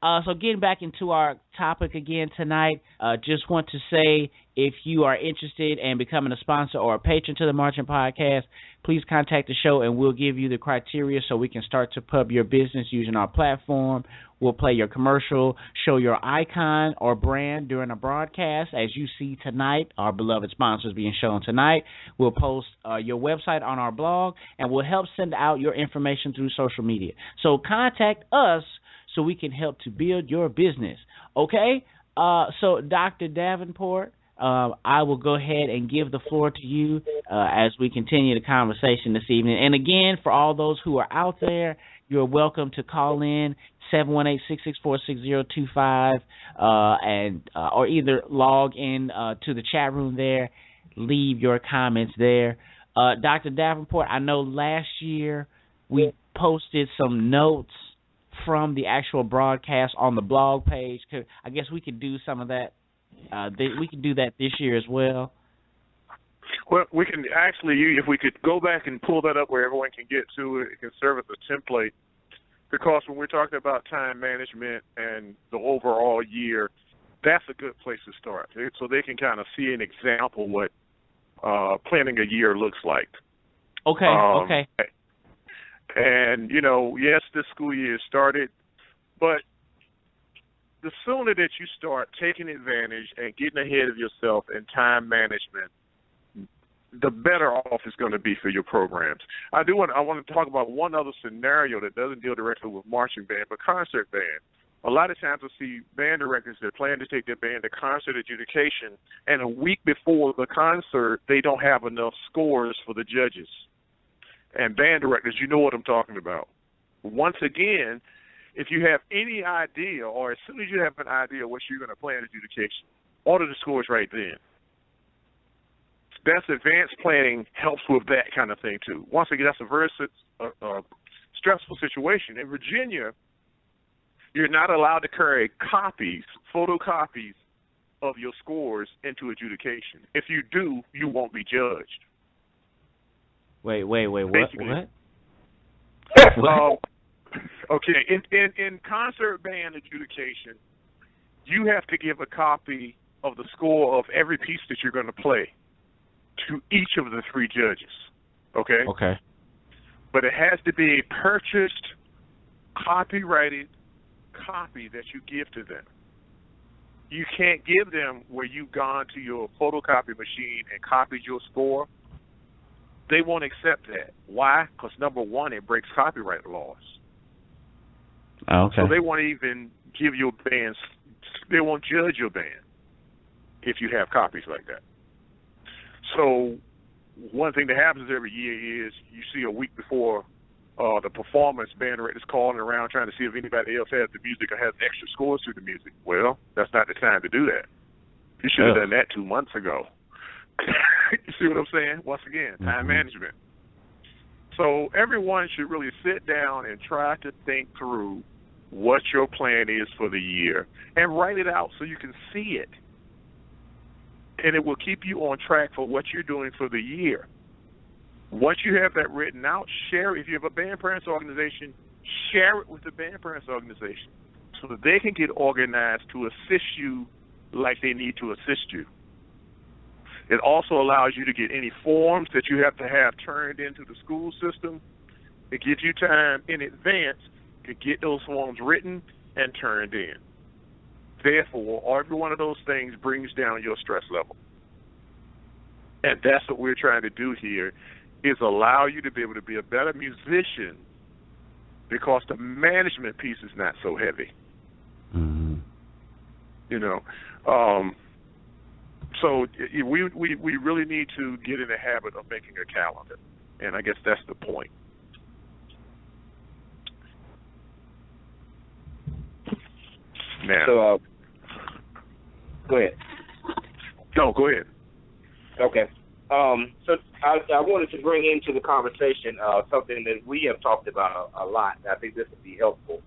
So getting back into our topic again tonight, just want to say if you are interested in becoming a sponsor or a patron to the Marching Podcast, please contact the show and we'll give you the criteria so we can start to pub your business using our platform. We'll play your commercial, show your icon or brand during a broadcast, as you see tonight, our beloved sponsors being shown tonight. We'll post your website on our blog, and we'll help send out your information through social media. So contact us so we can help to build your business. Okay? So Dr. Davenport, I will go ahead and give the floor to you as we continue the conversation this evening. And again, for all those who are out there, you're welcome to call in 718-664-6025 and or either log in to the chat room there, leave your comments there. Dr. Davenport, I know last year we posted some notes from the actual broadcast on the blog page. I guess we could do some of that. We can do that this year as well. Well, we can actually, if we could go back and pull that up where everyone can get to it, it can serve as a template. Because when we're talking about time management and the overall year, that's a good place to start. So they can kind of see an example what planning a year looks like. Okay, okay. And, yes, this school year started, but the sooner that you start taking advantage and getting ahead of yourself in time management, the better off it's going to be for your programs. I want to talk about one other scenario that doesn't deal directly with marching band, but concert band. A lot of times I see band directors that plan to take their band to concert adjudication, and a week before the concert, they don't have enough scores for the judges. And band directors, you know what I'm talking about. Once again, if you have any idea, or as soon as you have an idea what you're going to play in adjudication, order the scores right then. Best advanced planning helps with that kind of thing, too. Once again, that's a very stressful situation. In Virginia, you're not allowed to carry photocopies of your scores into adjudication. If you do, you won't be judged. Wait, what? Okay, in concert band adjudication, you have to give a copy of the score of every piece that you're going to play to each of the three judges, okay? Okay. But it has to be a purchased, copyrighted copy that you give to them. You can't give them where you've gone to your photocopy machine and copied your score. They won't accept that. Why? Because, number one, it breaks copyright laws. Okay. So they won't even give your bands, they won't judge your band if you have copies like that. So one thing that happens every year is you see a week before the performance, band directors calling around trying to see if anybody else has the music or has extra scores to the music. Well, that's not the time to do that. You should have done that 2 months ago. You see what I'm saying? Once again, time management. So everyone should really sit down and try to think through what your plan is for the year and write it out so you can see it. And it will keep you on track for what you're doing for the year. Once you have that written out, share it. If you have a band parents organization, share it with the band parents organization so that they can get organized to assist you like they need to assist you. It also allows you to get any forms that you have to have turned into the school system. It gives you time in advance to get those forms written and turned in. Therefore, every one of those things brings down your stress level. And that's what we're trying to do here, is allow you to be able to be a better musician because the management piece is not so heavy. Mm-hmm. So we really need to get in the habit of making a calendar, and I guess that's the point. Now, So, go ahead. No, go ahead. Okay. So I wanted to bring into the conversation something that we have talked about a lot. I think this would be helpful.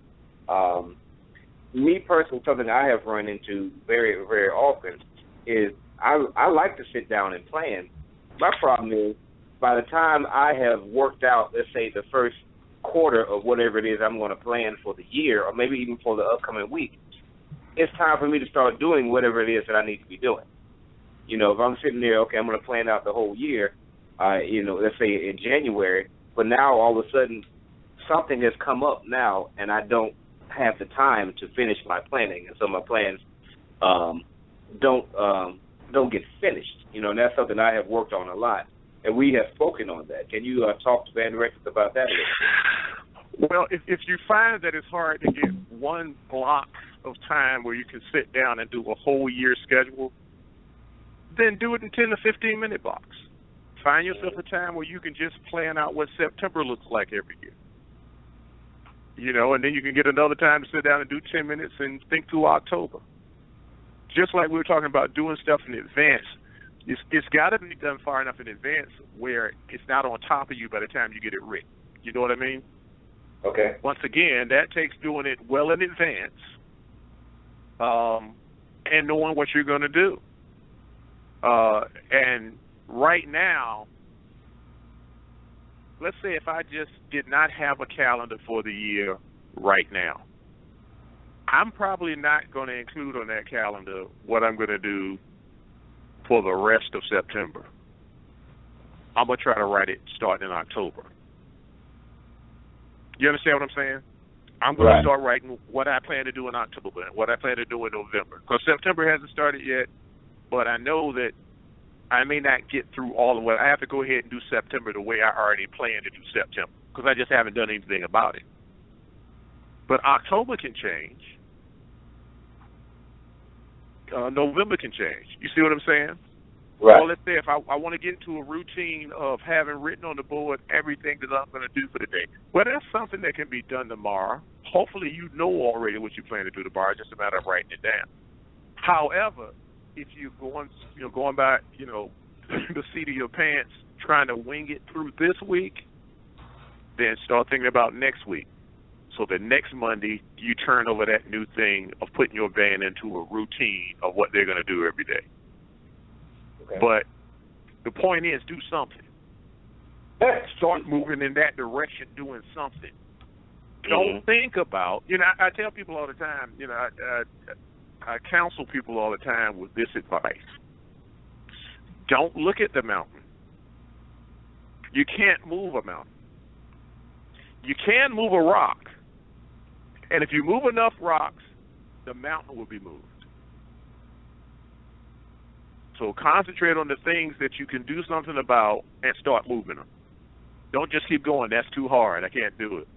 Me personally, something I have run into very, very often is I like to sit down and plan. My problem is by the time I have worked out, let's say, the first quarter of whatever it is I'm going to plan for the year, or maybe even for the upcoming week, it's time for me to start doing whatever it is that I need to be doing. You know, if I'm sitting there, okay, I'm going to plan out the whole year, you know, let's say in January, but now all of a sudden something has come up now, and I don't have the time to finish my planning, and so my plans don't get finished. You know, and that's something I have worked on a lot, and we have spoken on that. Can you talk to band directors about that a little? Well, if you find that it's hard to get one block of time where you can sit down and do a whole year schedule, then do it in 10 to 15-minute blocks. Find yourself a time where you can just plan out what September looks like every year. You know, and then you can get another time to sit down and do 10 minutes and think through October. Just like we were talking about doing stuff in advance, it's got to be done far enough in advance where it's not on top of you by the time you get it written. You know what I mean? Okay. Once again, that takes doing it well in advance and knowing what you're going to do. And right now, let's say if I just did not have a calendar for the year right now, I'm probably not going to include on that calendar what I'm going to do for the rest of September. I'm going to try to write it starting in October. You understand what I'm saying? I'm going to start writing what I plan to do in October and what I plan to do in November. Because September hasn't started yet, but I know that I may not get through all of what I have to go ahead and do September the way I already planned to do September, because I just haven't done anything about it. But October can change. November can change. You see what I'm saying? Right. Well, let's say if I want to get into a routine of having written on the board everything that I'm going to do for the day. Well, that's something that can be done tomorrow. Hopefully you know already what you plan to do tomorrow. It's just a matter of writing it down. However, if you're going by, the seat of your pants, trying to wing it through this week, then start thinking about next week. So the next Monday, you turn over that new thing of putting your band into a routine of what they're going to do every day. Okay. But the point is, do something. Start moving in that direction, doing something. Don't think about, I tell people all the time, I counsel people all the time with this advice. Don't look at the mountain. You can't move a mountain. You can move a rock. And if you move enough rocks, the mountain will be moved. So concentrate on the things that you can do something about and start moving them. Don't just keep going. That's too hard. I can't do it.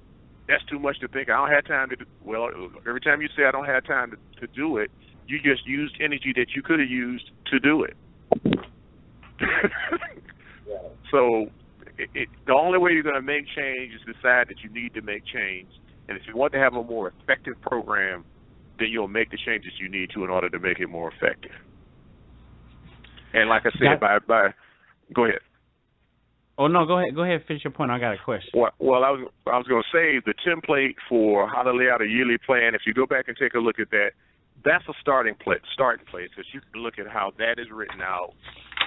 That's too much to think. I don't have time to do. Well, every time you say I don't have time to do it, you just used energy that you could have used to do it. So the only way you're going to make change is decide that you need to make change. And if you want to have a more effective program, then you'll make the changes you need to in order to make it more effective. And like I said, go ahead. Oh no, go ahead. Go ahead. Finish your point. I got a question. Well, I was going to say the template for how to lay out a yearly plan. If you go back and take a look at that, that's a starting place, because you can look at how that is written out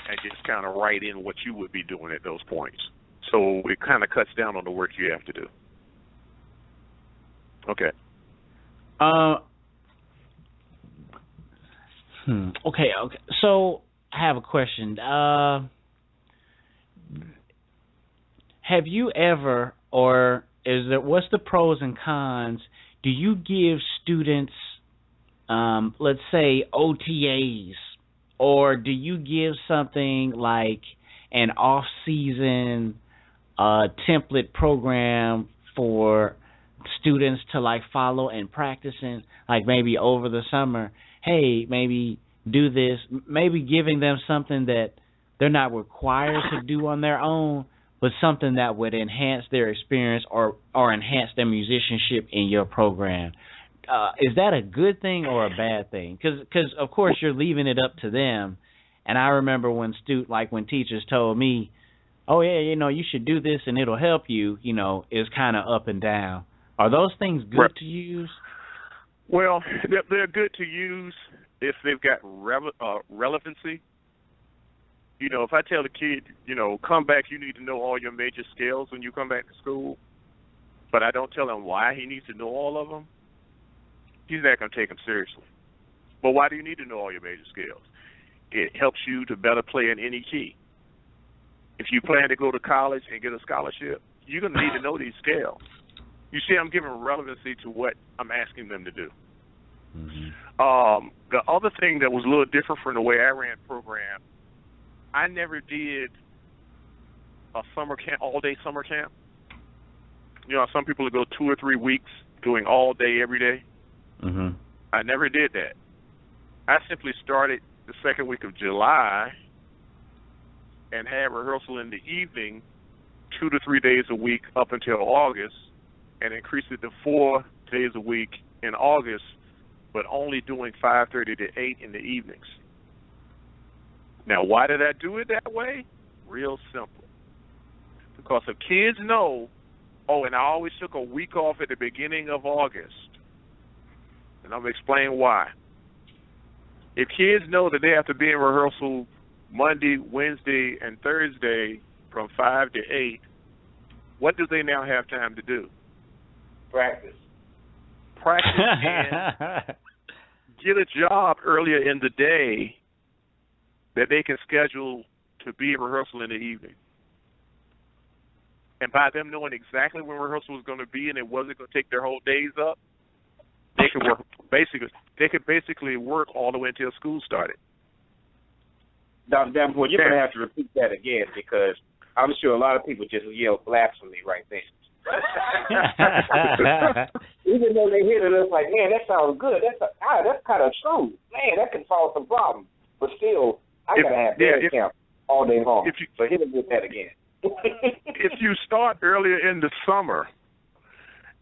and just kind of write in what you would be doing at those points. So it kind of cuts down on the work you have to do. Okay. Okay. So I have a question. Have you ever, or what's the pros and cons? Do you give students, let's say, OTAs, or do you give something like an off-season template program for students to follow and practicing, maybe over the summer? Hey, maybe do this, maybe giving them something that they're not required to do on their own, but something that would enhance their experience or enhance their musicianship in your program. Is that a good thing or a bad thing? Because of course you're leaving it up to them. And I remember when teachers told me, oh yeah, you should do this and it'll help you, it's kind of up and down. Are those things good to use? Well, they're good to use if they've got relevancy. If I tell a kid, come back, you need to know all your major scales when you come back to school, but I don't tell him why he needs to know all of them, he's not going to take them seriously. But why do you need to know all your major scales? It helps you to better play in any key. If you plan to go to college and get a scholarship, you're going to need to know these scales. You see, I'm giving relevancy to what I'm asking them to do. The other thing that was a little different from the way I ran the program, I never did a summer camp, all-day summer camp. You know, some people go 2 or 3 weeks doing all day every day. I never did that. I simply started the second week of July and had rehearsal in the evening 2 to 3 days a week up until August, and increased it to 4 days a week in August, but only doing 5:30 to 8 in the evenings. Now, why did I do it that way? Real simple. Because if kids know, and I always took a week off at the beginning of August, and I'm going to explain why. If kids know that they have to be in rehearsal Monday, Wednesday, and Thursday from 5 to 8, what do they now have time to do? Practice and get a job earlier in the day that they can schedule to be in rehearsal in the evening. And by them knowing exactly when rehearsal was going to be and it wasn't going to take their whole days up, they could work basically work all the way until school started. Dr. Davenport, you're going to have to repeat that again, because I'm sure a lot of people just yell blasphemy right there. Even though they hear it, it's like, man, that sounds good. That's kind of true. Man, that can solve some problems. But still, I got to have band camp all day long. So hit it with that again. If you start earlier in the summer,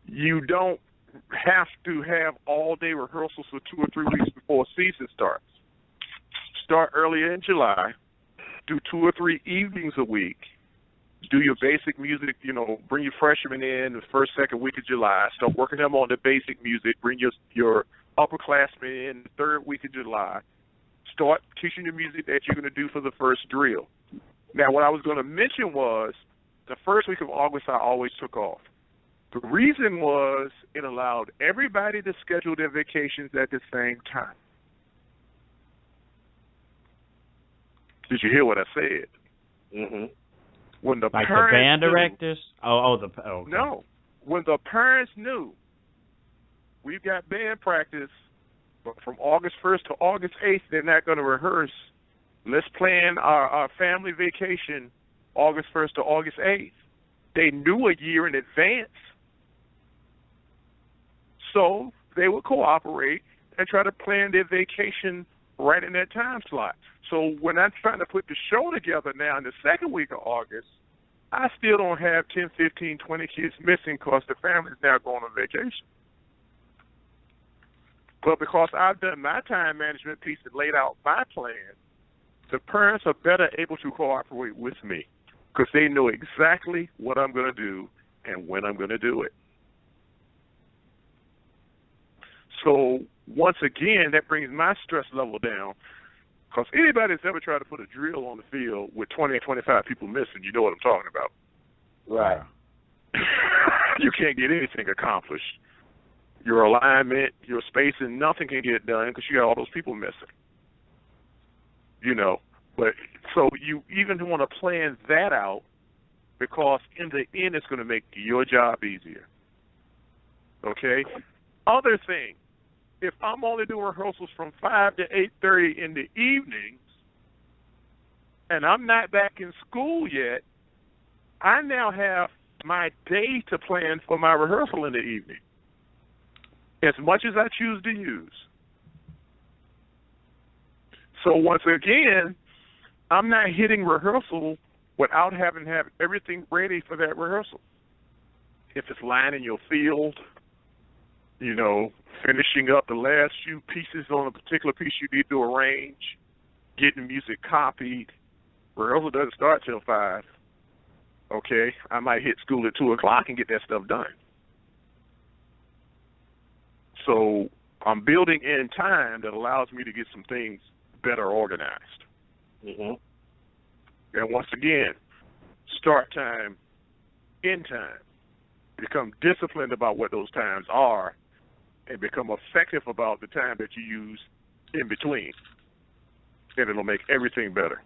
you don't have to have all-day rehearsals for 2 or 3 weeks before season starts. Start earlier in July, do 2 or 3 evenings a week, do your basic music, bring your freshmen in the first, second week of July, start working them on the basic music, bring your upperclassmen in the third week of July, start teaching the music that you're going to do for the first drill. Now, what I was going to mention was the first week of August I always took off. The reason was it allowed everybody to schedule their vacations at the same time. Did you hear what I said? Mm-hmm. When the like parents the band knew, directors? Okay. No. When the parents knew we've got band practice, but from August 1st to August 8th, they're not going to rehearse. Let's plan our family vacation August 1st to August 8th. They knew a year in advance. So they would cooperate and try to plan their vacation right in that time slot. So when I'm trying to put the show together now in the second week of August, I still don't have 10, 15, 20 kids missing because the family's now going on vacation. But because I've done my time management piece and laid out my plan, the parents are better able to cooperate with me because they know exactly what I'm going to do and when I'm going to do it. So once again, that brings my stress level down, because anybody that's ever tried to put a drill on the field with 20 or 25 people missing, you know what I'm talking about. Right. You can't get anything accomplished. Your alignment, your spacing, nothing can get done because you got all those people missing. But so you even want to plan that out, because in the end it's going to make your job easier. Okay? Other thing, if I'm only doing rehearsals from 5 to 8:30 in the evenings, and I'm not back in school yet, I now have my day to plan for my rehearsal in the evening, as much as I choose to use. So once again, I'm not hitting rehearsal without having to have everything ready for that rehearsal. If it's lining your field, finishing up the last few pieces on a particular piece you need to arrange, getting music copied. Rehearsal doesn't start till 5. Okay? I might hit school at 2 o'clock and get that stuff done. So I'm building in time that allows me to get some things better organized. Mm-hmm. And once again, start time, end time. become disciplined about what those times are, and become effective about the time that you use in between. And it'll make everything better.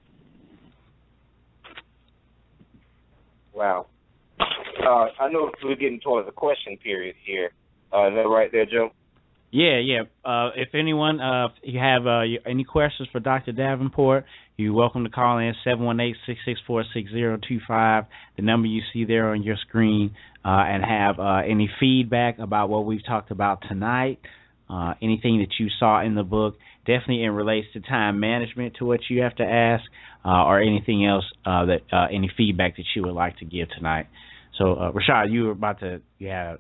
Wow. I know we're getting towards the question period here. Is that right there, Joe? Yeah. If anyone, if you have any questions for Dr. Davenport, you're welcome to call in 718-664-6025, the number you see there on your screen, and have any feedback about what we've talked about tonight, anything that you saw in the book, definitely in relates to time management to what you have to ask, or anything else any feedback that you would like to give tonight. So, Rashad, you were about to, because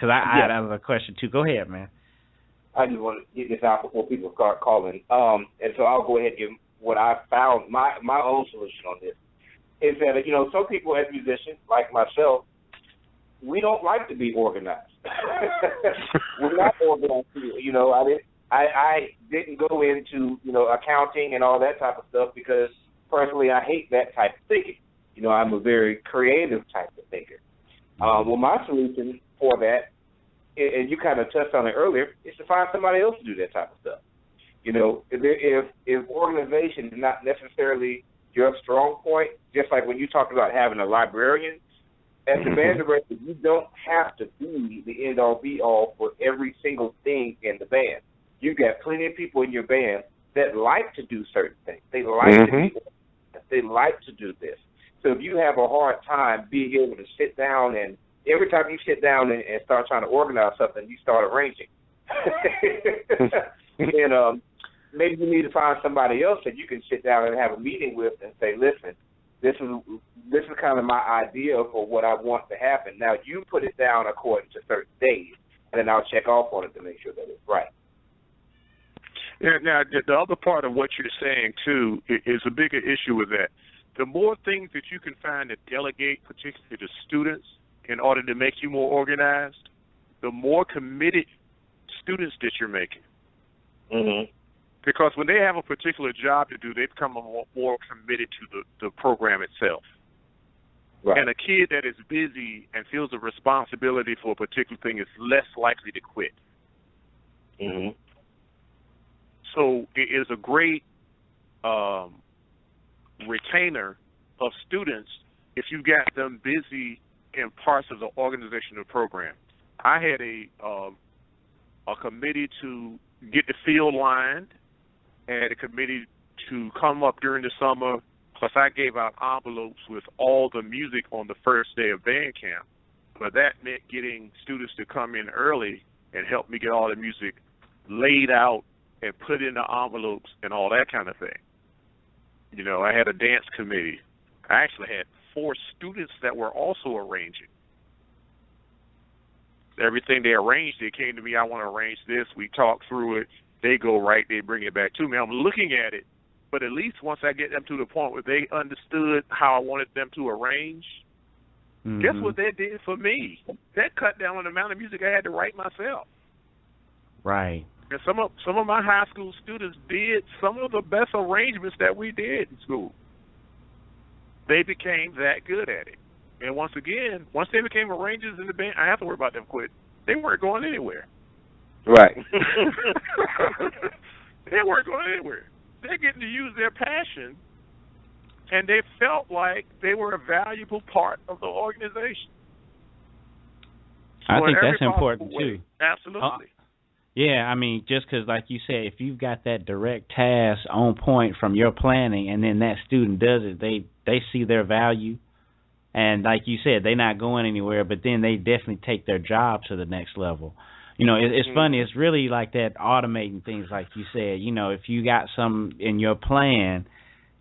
I had another question too. Go ahead, man. I just want to get this out before people start calling. And so I'll go ahead and give what I found, my own solution on this. Is that, some people as musicians, like myself, we don't like to be organized. We're not organized. I didn't go into, accounting and all that type of stuff because personally I hate that type of thinking. I'm a very creative type of thinker. Well, my solution for that, and you kind of touched on it earlier, is to find somebody else to do that type of stuff. If organization is not necessarily your strong point, just like when you talked about having a librarian, as the band director, you don't have to be the end-all, be-all for every single thing in the band. You've got plenty of people in your band that like to do certain things. They like they like to do this. So if you have a hard time being able to sit down, and every time you sit down and start trying to organize something, you start arranging. And maybe you need to find somebody else that you can sit down and have a meeting with and say, listen, this is kind of my idea for what I want to happen. Now you put it down according to certain days, and then I'll check off on it to make sure that it's right. Yeah, now, the other part of what you're saying, too, is a bigger issue with that. The more things that you can find to delegate, particularly to students, in order to make you more organized, the more committed students that you're making. Mm-hmm. Because when they have a particular job to do, they become more committed to the program itself. Right. And a kid that is busy and feels a responsibility for a particular thing is less likely to quit. Mm-hmm. So it is a great retainer of students if you got them busy in parts of the organization of the program. I had a committee to get the field lined, and a committee to come up during the summer, plus I gave out envelopes with all the music on the first day of band camp. But that meant getting students to come in early and help me get all the music laid out and put in the envelopes and all that kind of thing. I had a dance committee. I actually had 4 students that were also arranging. Everything they arranged, they came to me, I want to arrange this. We talked through it. They go right, they bring it back to me. I'm looking at it, but at least once I get them to the point where they understood how I wanted them to arrange, guess what that did for me? That cut down on the amount of music I had to write myself. Right. And some of my high school students did some of the best arrangements that we did in school. They became that good at it. And once they became arrangers in the band, I have to worry about them quitting. They weren't going anywhere. Right. They weren't going anywhere. They're getting to use their passion, and they felt like they were a valuable part of the organization. I think that's important, too. Absolutely. Yeah, I mean, just because, like you said, if you've got that direct task on point from your planning, and then that student does it, they see their value. And like you said, they're not going anywhere, but then they definitely take their job to the next level. It's funny. It's really like that automating things, like you said. If you got some in your plan,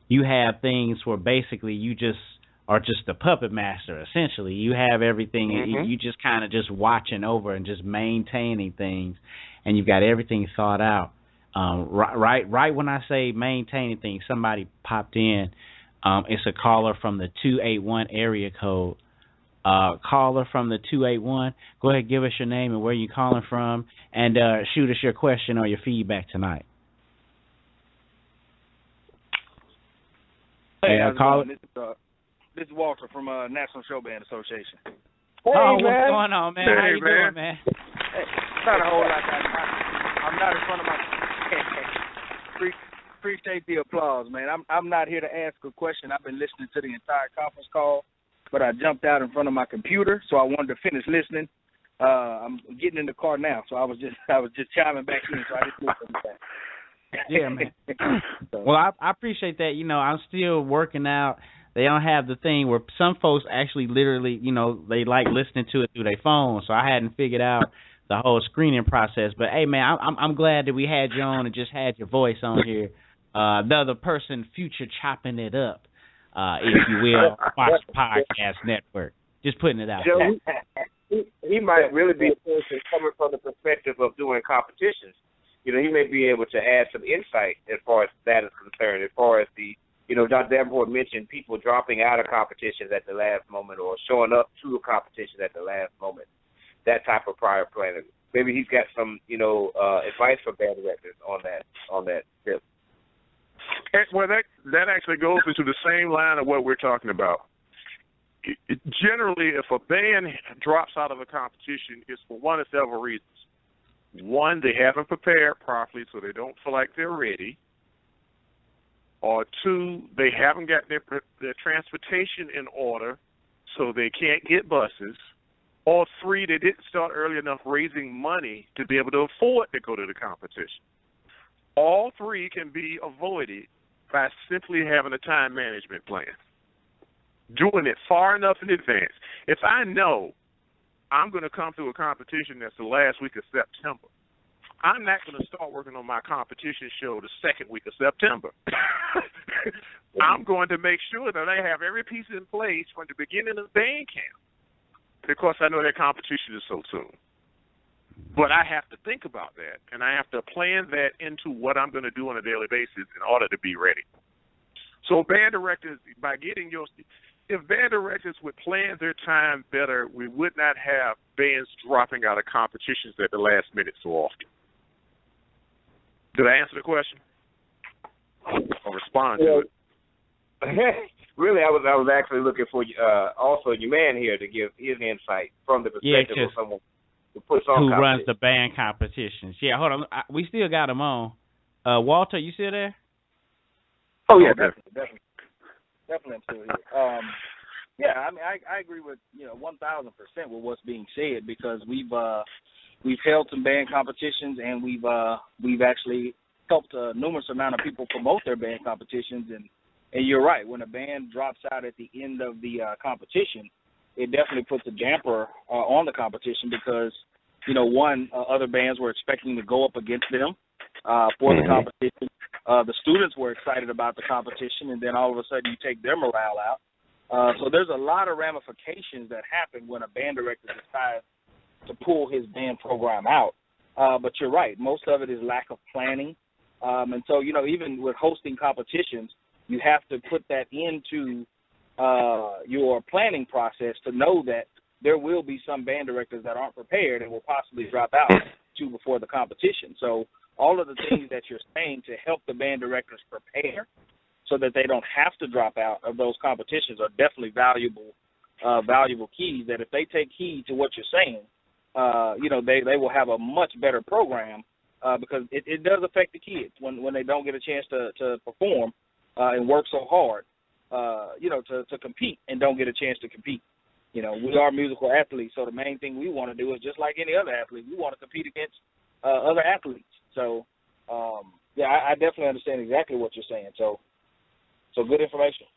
you have things where basically you just are just the puppet master, essentially. You have everything. You just kind of just watching over and just maintaining things, and you've got everything thought out. Right when I say maintaining things, somebody popped in. It's a caller from the 281 area code. Caller from the 281, go ahead, give us your name and where you're calling from, and shoot us your question or your feedback tonight. Hey, caller. This is Walter from National Show Band Association. Oh, man. what's going on, man? Hey, How you man. doing, man? Hey, not a whole lot. I'm not in front of my. Appreciate the applause, man. I'm not here to ask a question. I've been listening to the entire conference call, but I jumped out in front of my computer, so I wanted to finish listening. I'm getting in the car now, so I was just chiming back in, so I just listened back. Yeah, man. Well, I appreciate that. You know, I'm still working out. They don't have the thing where some folks actually literally, you know, they like listening to it through their phone. So I hadn't figured out the whole screening process. But hey, man, I'm glad that we had you on and just had your voice on here. The other person, future chopping it up, if you will, Fox Podcast Network. Just putting it out there. He might really be a person coming from the perspective of doing competitions. You know, he may be able to add some insight as far as that is concerned, as far as the, you know, Dr. Davenport mentioned people dropping out of competitions at the last moment or showing up to a competition at the last moment, that type of prior planning. Maybe he's got some, you know, advice for band directors on that tip. Well, that actually goes into the same line of what we're talking about. Generally, if a band drops out of a competition, it's for one of several reasons. One, they haven't prepared properly, so they don't feel like they're ready. Or two, they haven't got their transportation in order, so they can't get buses. Or three, they didn't start early enough raising money to be able to afford to go to the competition. All three can be avoided by simply having a time management plan, doing it far enough in advance. If I know I'm going to come to a competition that's the last week of September, I'm not going to start working on my competition show the second week of September. I'm going to make sure that I have every piece in place from the beginning of band camp, because I know that competition is so soon. But I have to think about that, and I have to plan that into what I'm going to do on a daily basis in order to be ready. So band directors, if band directors would plan their time better, we would not have bands dropping out of competitions at the last minute so often. Did I answer the question? Or respond to it? Really, I was actually looking for also your man here to give his insight from the perspective of someone who puts on who runs the band competitions. Yeah, hold on. We still got him on. Walter, you still there? Oh, yeah, definitely. Definitely I'm still here. Yeah, I mean, I agree with 1,000% with what's being said, because we've held some band competitions, and we've actually helped a numerous amount of people promote their band competitions. And you're right, when a band drops out at the end of the competition, it definitely puts a damper on the competition, because other bands were expecting to go up against them for the competition. The students were excited about the competition, and then all of a sudden you take their morale out. So there's a lot of ramifications that happen when a band director decides to pull his band program out. But you're right, most of it is lack of planning. And so, even with hosting competitions, you have to put that into your planning process to know that there will be some band directors that aren't prepared and will possibly drop out before the competition. So all of the things that you're saying to help the band directors prepare so that they don't have to drop out of those competitions are definitely valuable keys, that if they take heed to what you're saying, they will have a much better program, because it does affect the kids when they don't get a chance to perform and work so hard, to compete and don't get a chance to compete. We are musical athletes, so the main thing we want to do is just like any other athlete. We want to compete against other athletes. So, I definitely understand exactly what you're saying. So good information.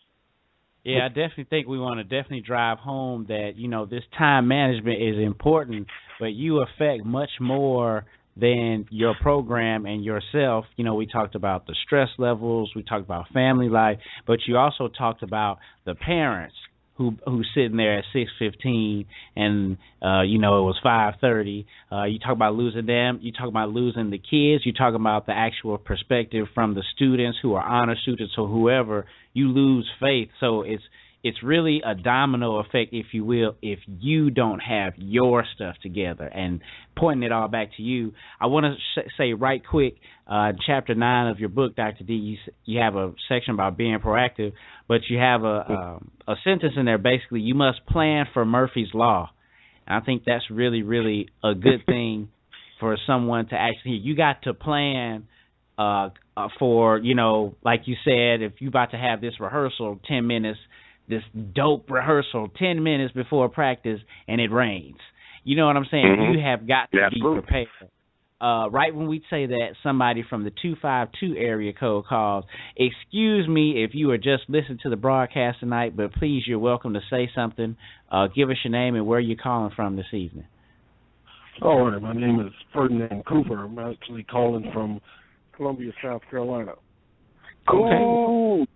Yeah, I definitely think we want to definitely drive home that, this time management is important, but you affect much more than your program and yourself. We talked about the stress levels, we talked about family life, but you also talked about the parents who's sitting there at 6:15 and it was 5:30. You talk about losing them. You talk about losing the kids. You talk about the actual perspective from the students who are honor students or whoever. You lose faith. So it's really a domino effect, if you will, if you don't have your stuff together. And pointing it all back to you, I want to say right quick, Chapter 9 of your book, Dr. D, you have a section about being proactive, but you have a sentence in there, basically, you must plan for Murphy's Law. And I think that's really, really a good thing for someone to actually. You got to plan for, like you said, if you about to have this rehearsal 10 minutes, this dope rehearsal 10 minutes before practice, and it rains. You know what I'm saying? Mm-hmm. You have got to be prepared. Right when we say that, somebody from the 252 area code calls. Excuse me if you are just listening to the broadcast tonight, but please, you're welcome to say something. Give us your name and where you're calling from this evening. All right, my name is Ferdinand Cooper. I'm actually calling from Columbia, South Carolina. Cool.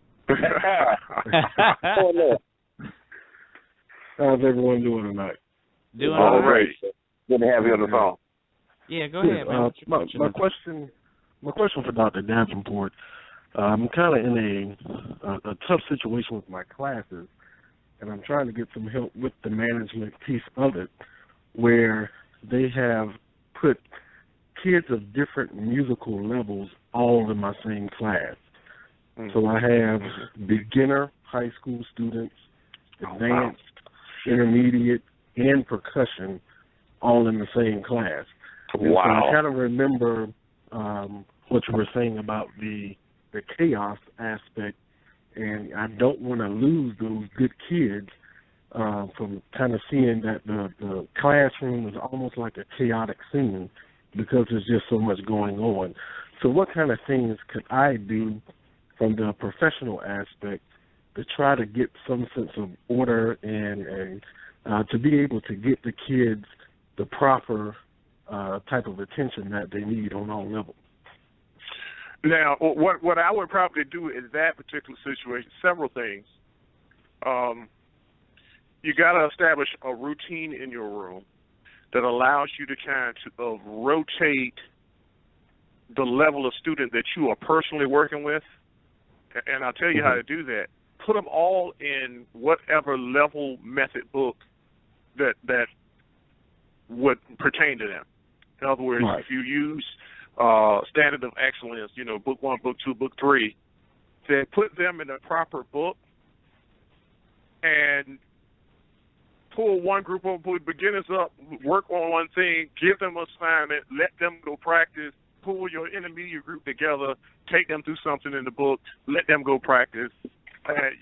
How's everyone doing tonight? Doing all right. Good to have you on the phone. Yeah, go ahead, man. My question for Dr. Davenport. I'm kind of in a tough situation with my classes, and I'm trying to get some help with the management piece of it, where they have put kids of different musical levels all in my same class. So I have beginner high school students, advanced, intermediate, and percussion all in the same class. Wow. So I kind of remember what you were saying about the chaos aspect, and I don't want to lose those good kids from kind of seeing that the classroom is almost like a chaotic scene because there's just so much going on. So what kind of things could I do from the professional aspect to try to get some sense of order and to be able to get the kids the proper type of attention that they need on all levels? Now, what I would probably do in that particular situation, several things. You got to establish a routine in your room that allows you to kind of rotate the level of student that you are personally working with. And I'll tell you how to do that. Put them all in whatever level method book that would pertain to them. In other words, if you use Standard of Excellence, book 1, book 2, book 3, then put them in the proper book and pull one group of beginners up, work on one thing, give them an assignment, let them go practice, pull your intermediate group together, take them through something in the book, let them go practice.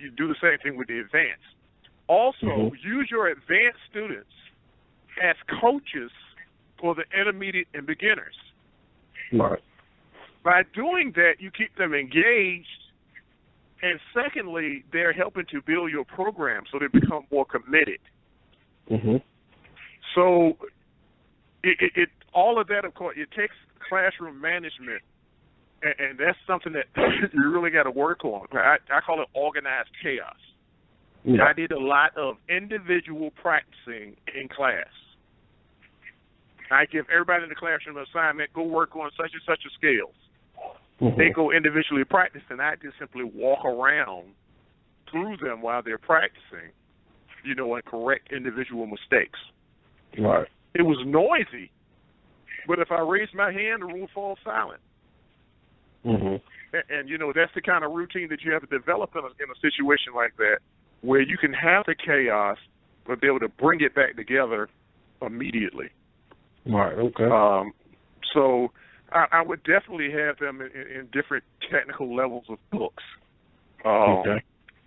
You do the same thing with the advanced. Also, use your advanced students as coaches for the intermediate and beginners. Right. By doing that, you keep them engaged, and secondly, they're helping to build your program so they become more committed. So it all of that, of course, it takes classroom management, and that's something that you really got to work on. I call it organized chaos. Yeah. I did a lot of individual practicing in class. I give everybody in the classroom an assignment, go work on such and such a scales. They go individually practice, and I just simply walk around through them while they're practicing, and correct individual mistakes. Right. It was noisy, but if I raise my hand, the room falls silent. And that's the kind of routine that you have to develop in a situation like that, where you can have the chaos, but be able to bring it back together immediately. Right, okay. So I would definitely have them in different technical levels of books. Okay.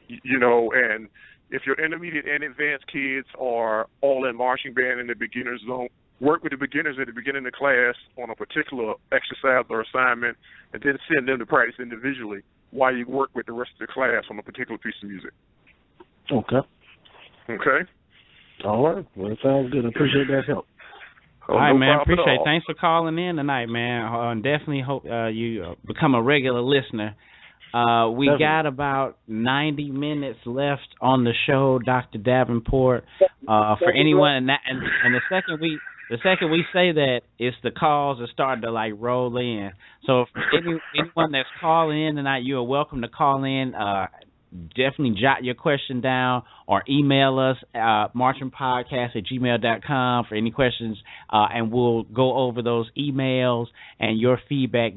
And if your intermediate and advanced kids are all in marching band in the beginner zone, work with the beginners at the beginning of the class on a particular exercise or assignment, and then send them to practice individually while you work with the rest of the class on a particular piece of music. Okay. Okay. All right. Well, it sounds good. I appreciate that help. All right, man. Appreciate it. Thanks for calling in tonight, man. Definitely hope you become a regular listener. We got about 90 minutes left on the show, Dr. Davenport. For anyone, and the second we say that, it's the calls are starting to roll in. So if anyone that's calling in tonight, you are welcome to call in. Definitely jot your question down or email us marchingpodcast@gmail.com for any questions, and we'll go over those emails and your feedback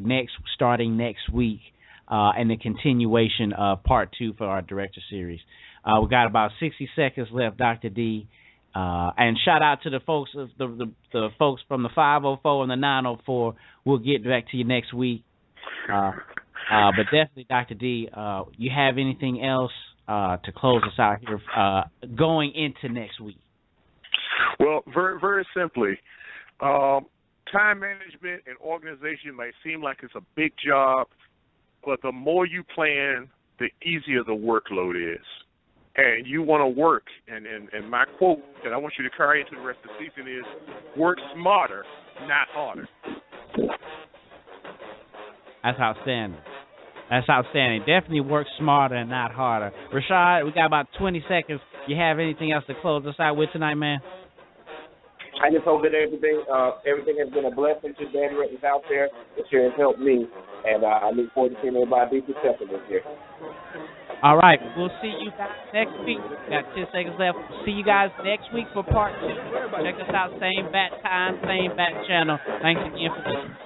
starting next week, and the continuation of part 2 for our director series. We got about 60 seconds left, Dr. D. And shout out to the folks, the folks from the 504 and the 904. We'll get back to you next week. But definitely, Dr. D, you have anything else to close us out here going into next week? Well, very, very simply, time management and organization might seem like it's a big job, but the more you plan, the easier the workload is. And you want to work, and my quote that I want you to carry into the rest of the season is, work smarter, not harder. That's outstanding. That's outstanding. Definitely work smarter and not harder. Rashad, we got about 20 seconds. You have anything else to close us out with tonight, man? I just hope that everything has been a blessing to the Editors out there. It sure has helped me, and I look forward to seeing everybody be successful this year. All right, we'll see you guys next week. We got 10 seconds left. See you guys next week for part 2. Check us out, same bat time, same bat channel. Thanks again for listening.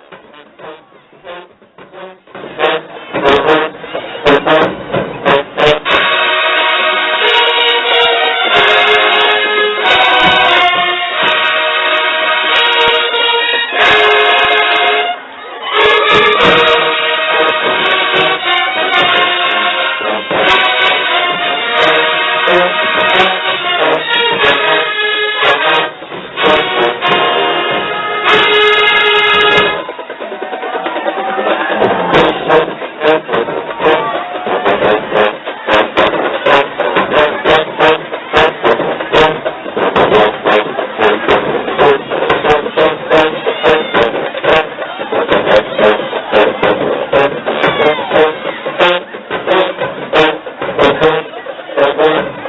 Thank you.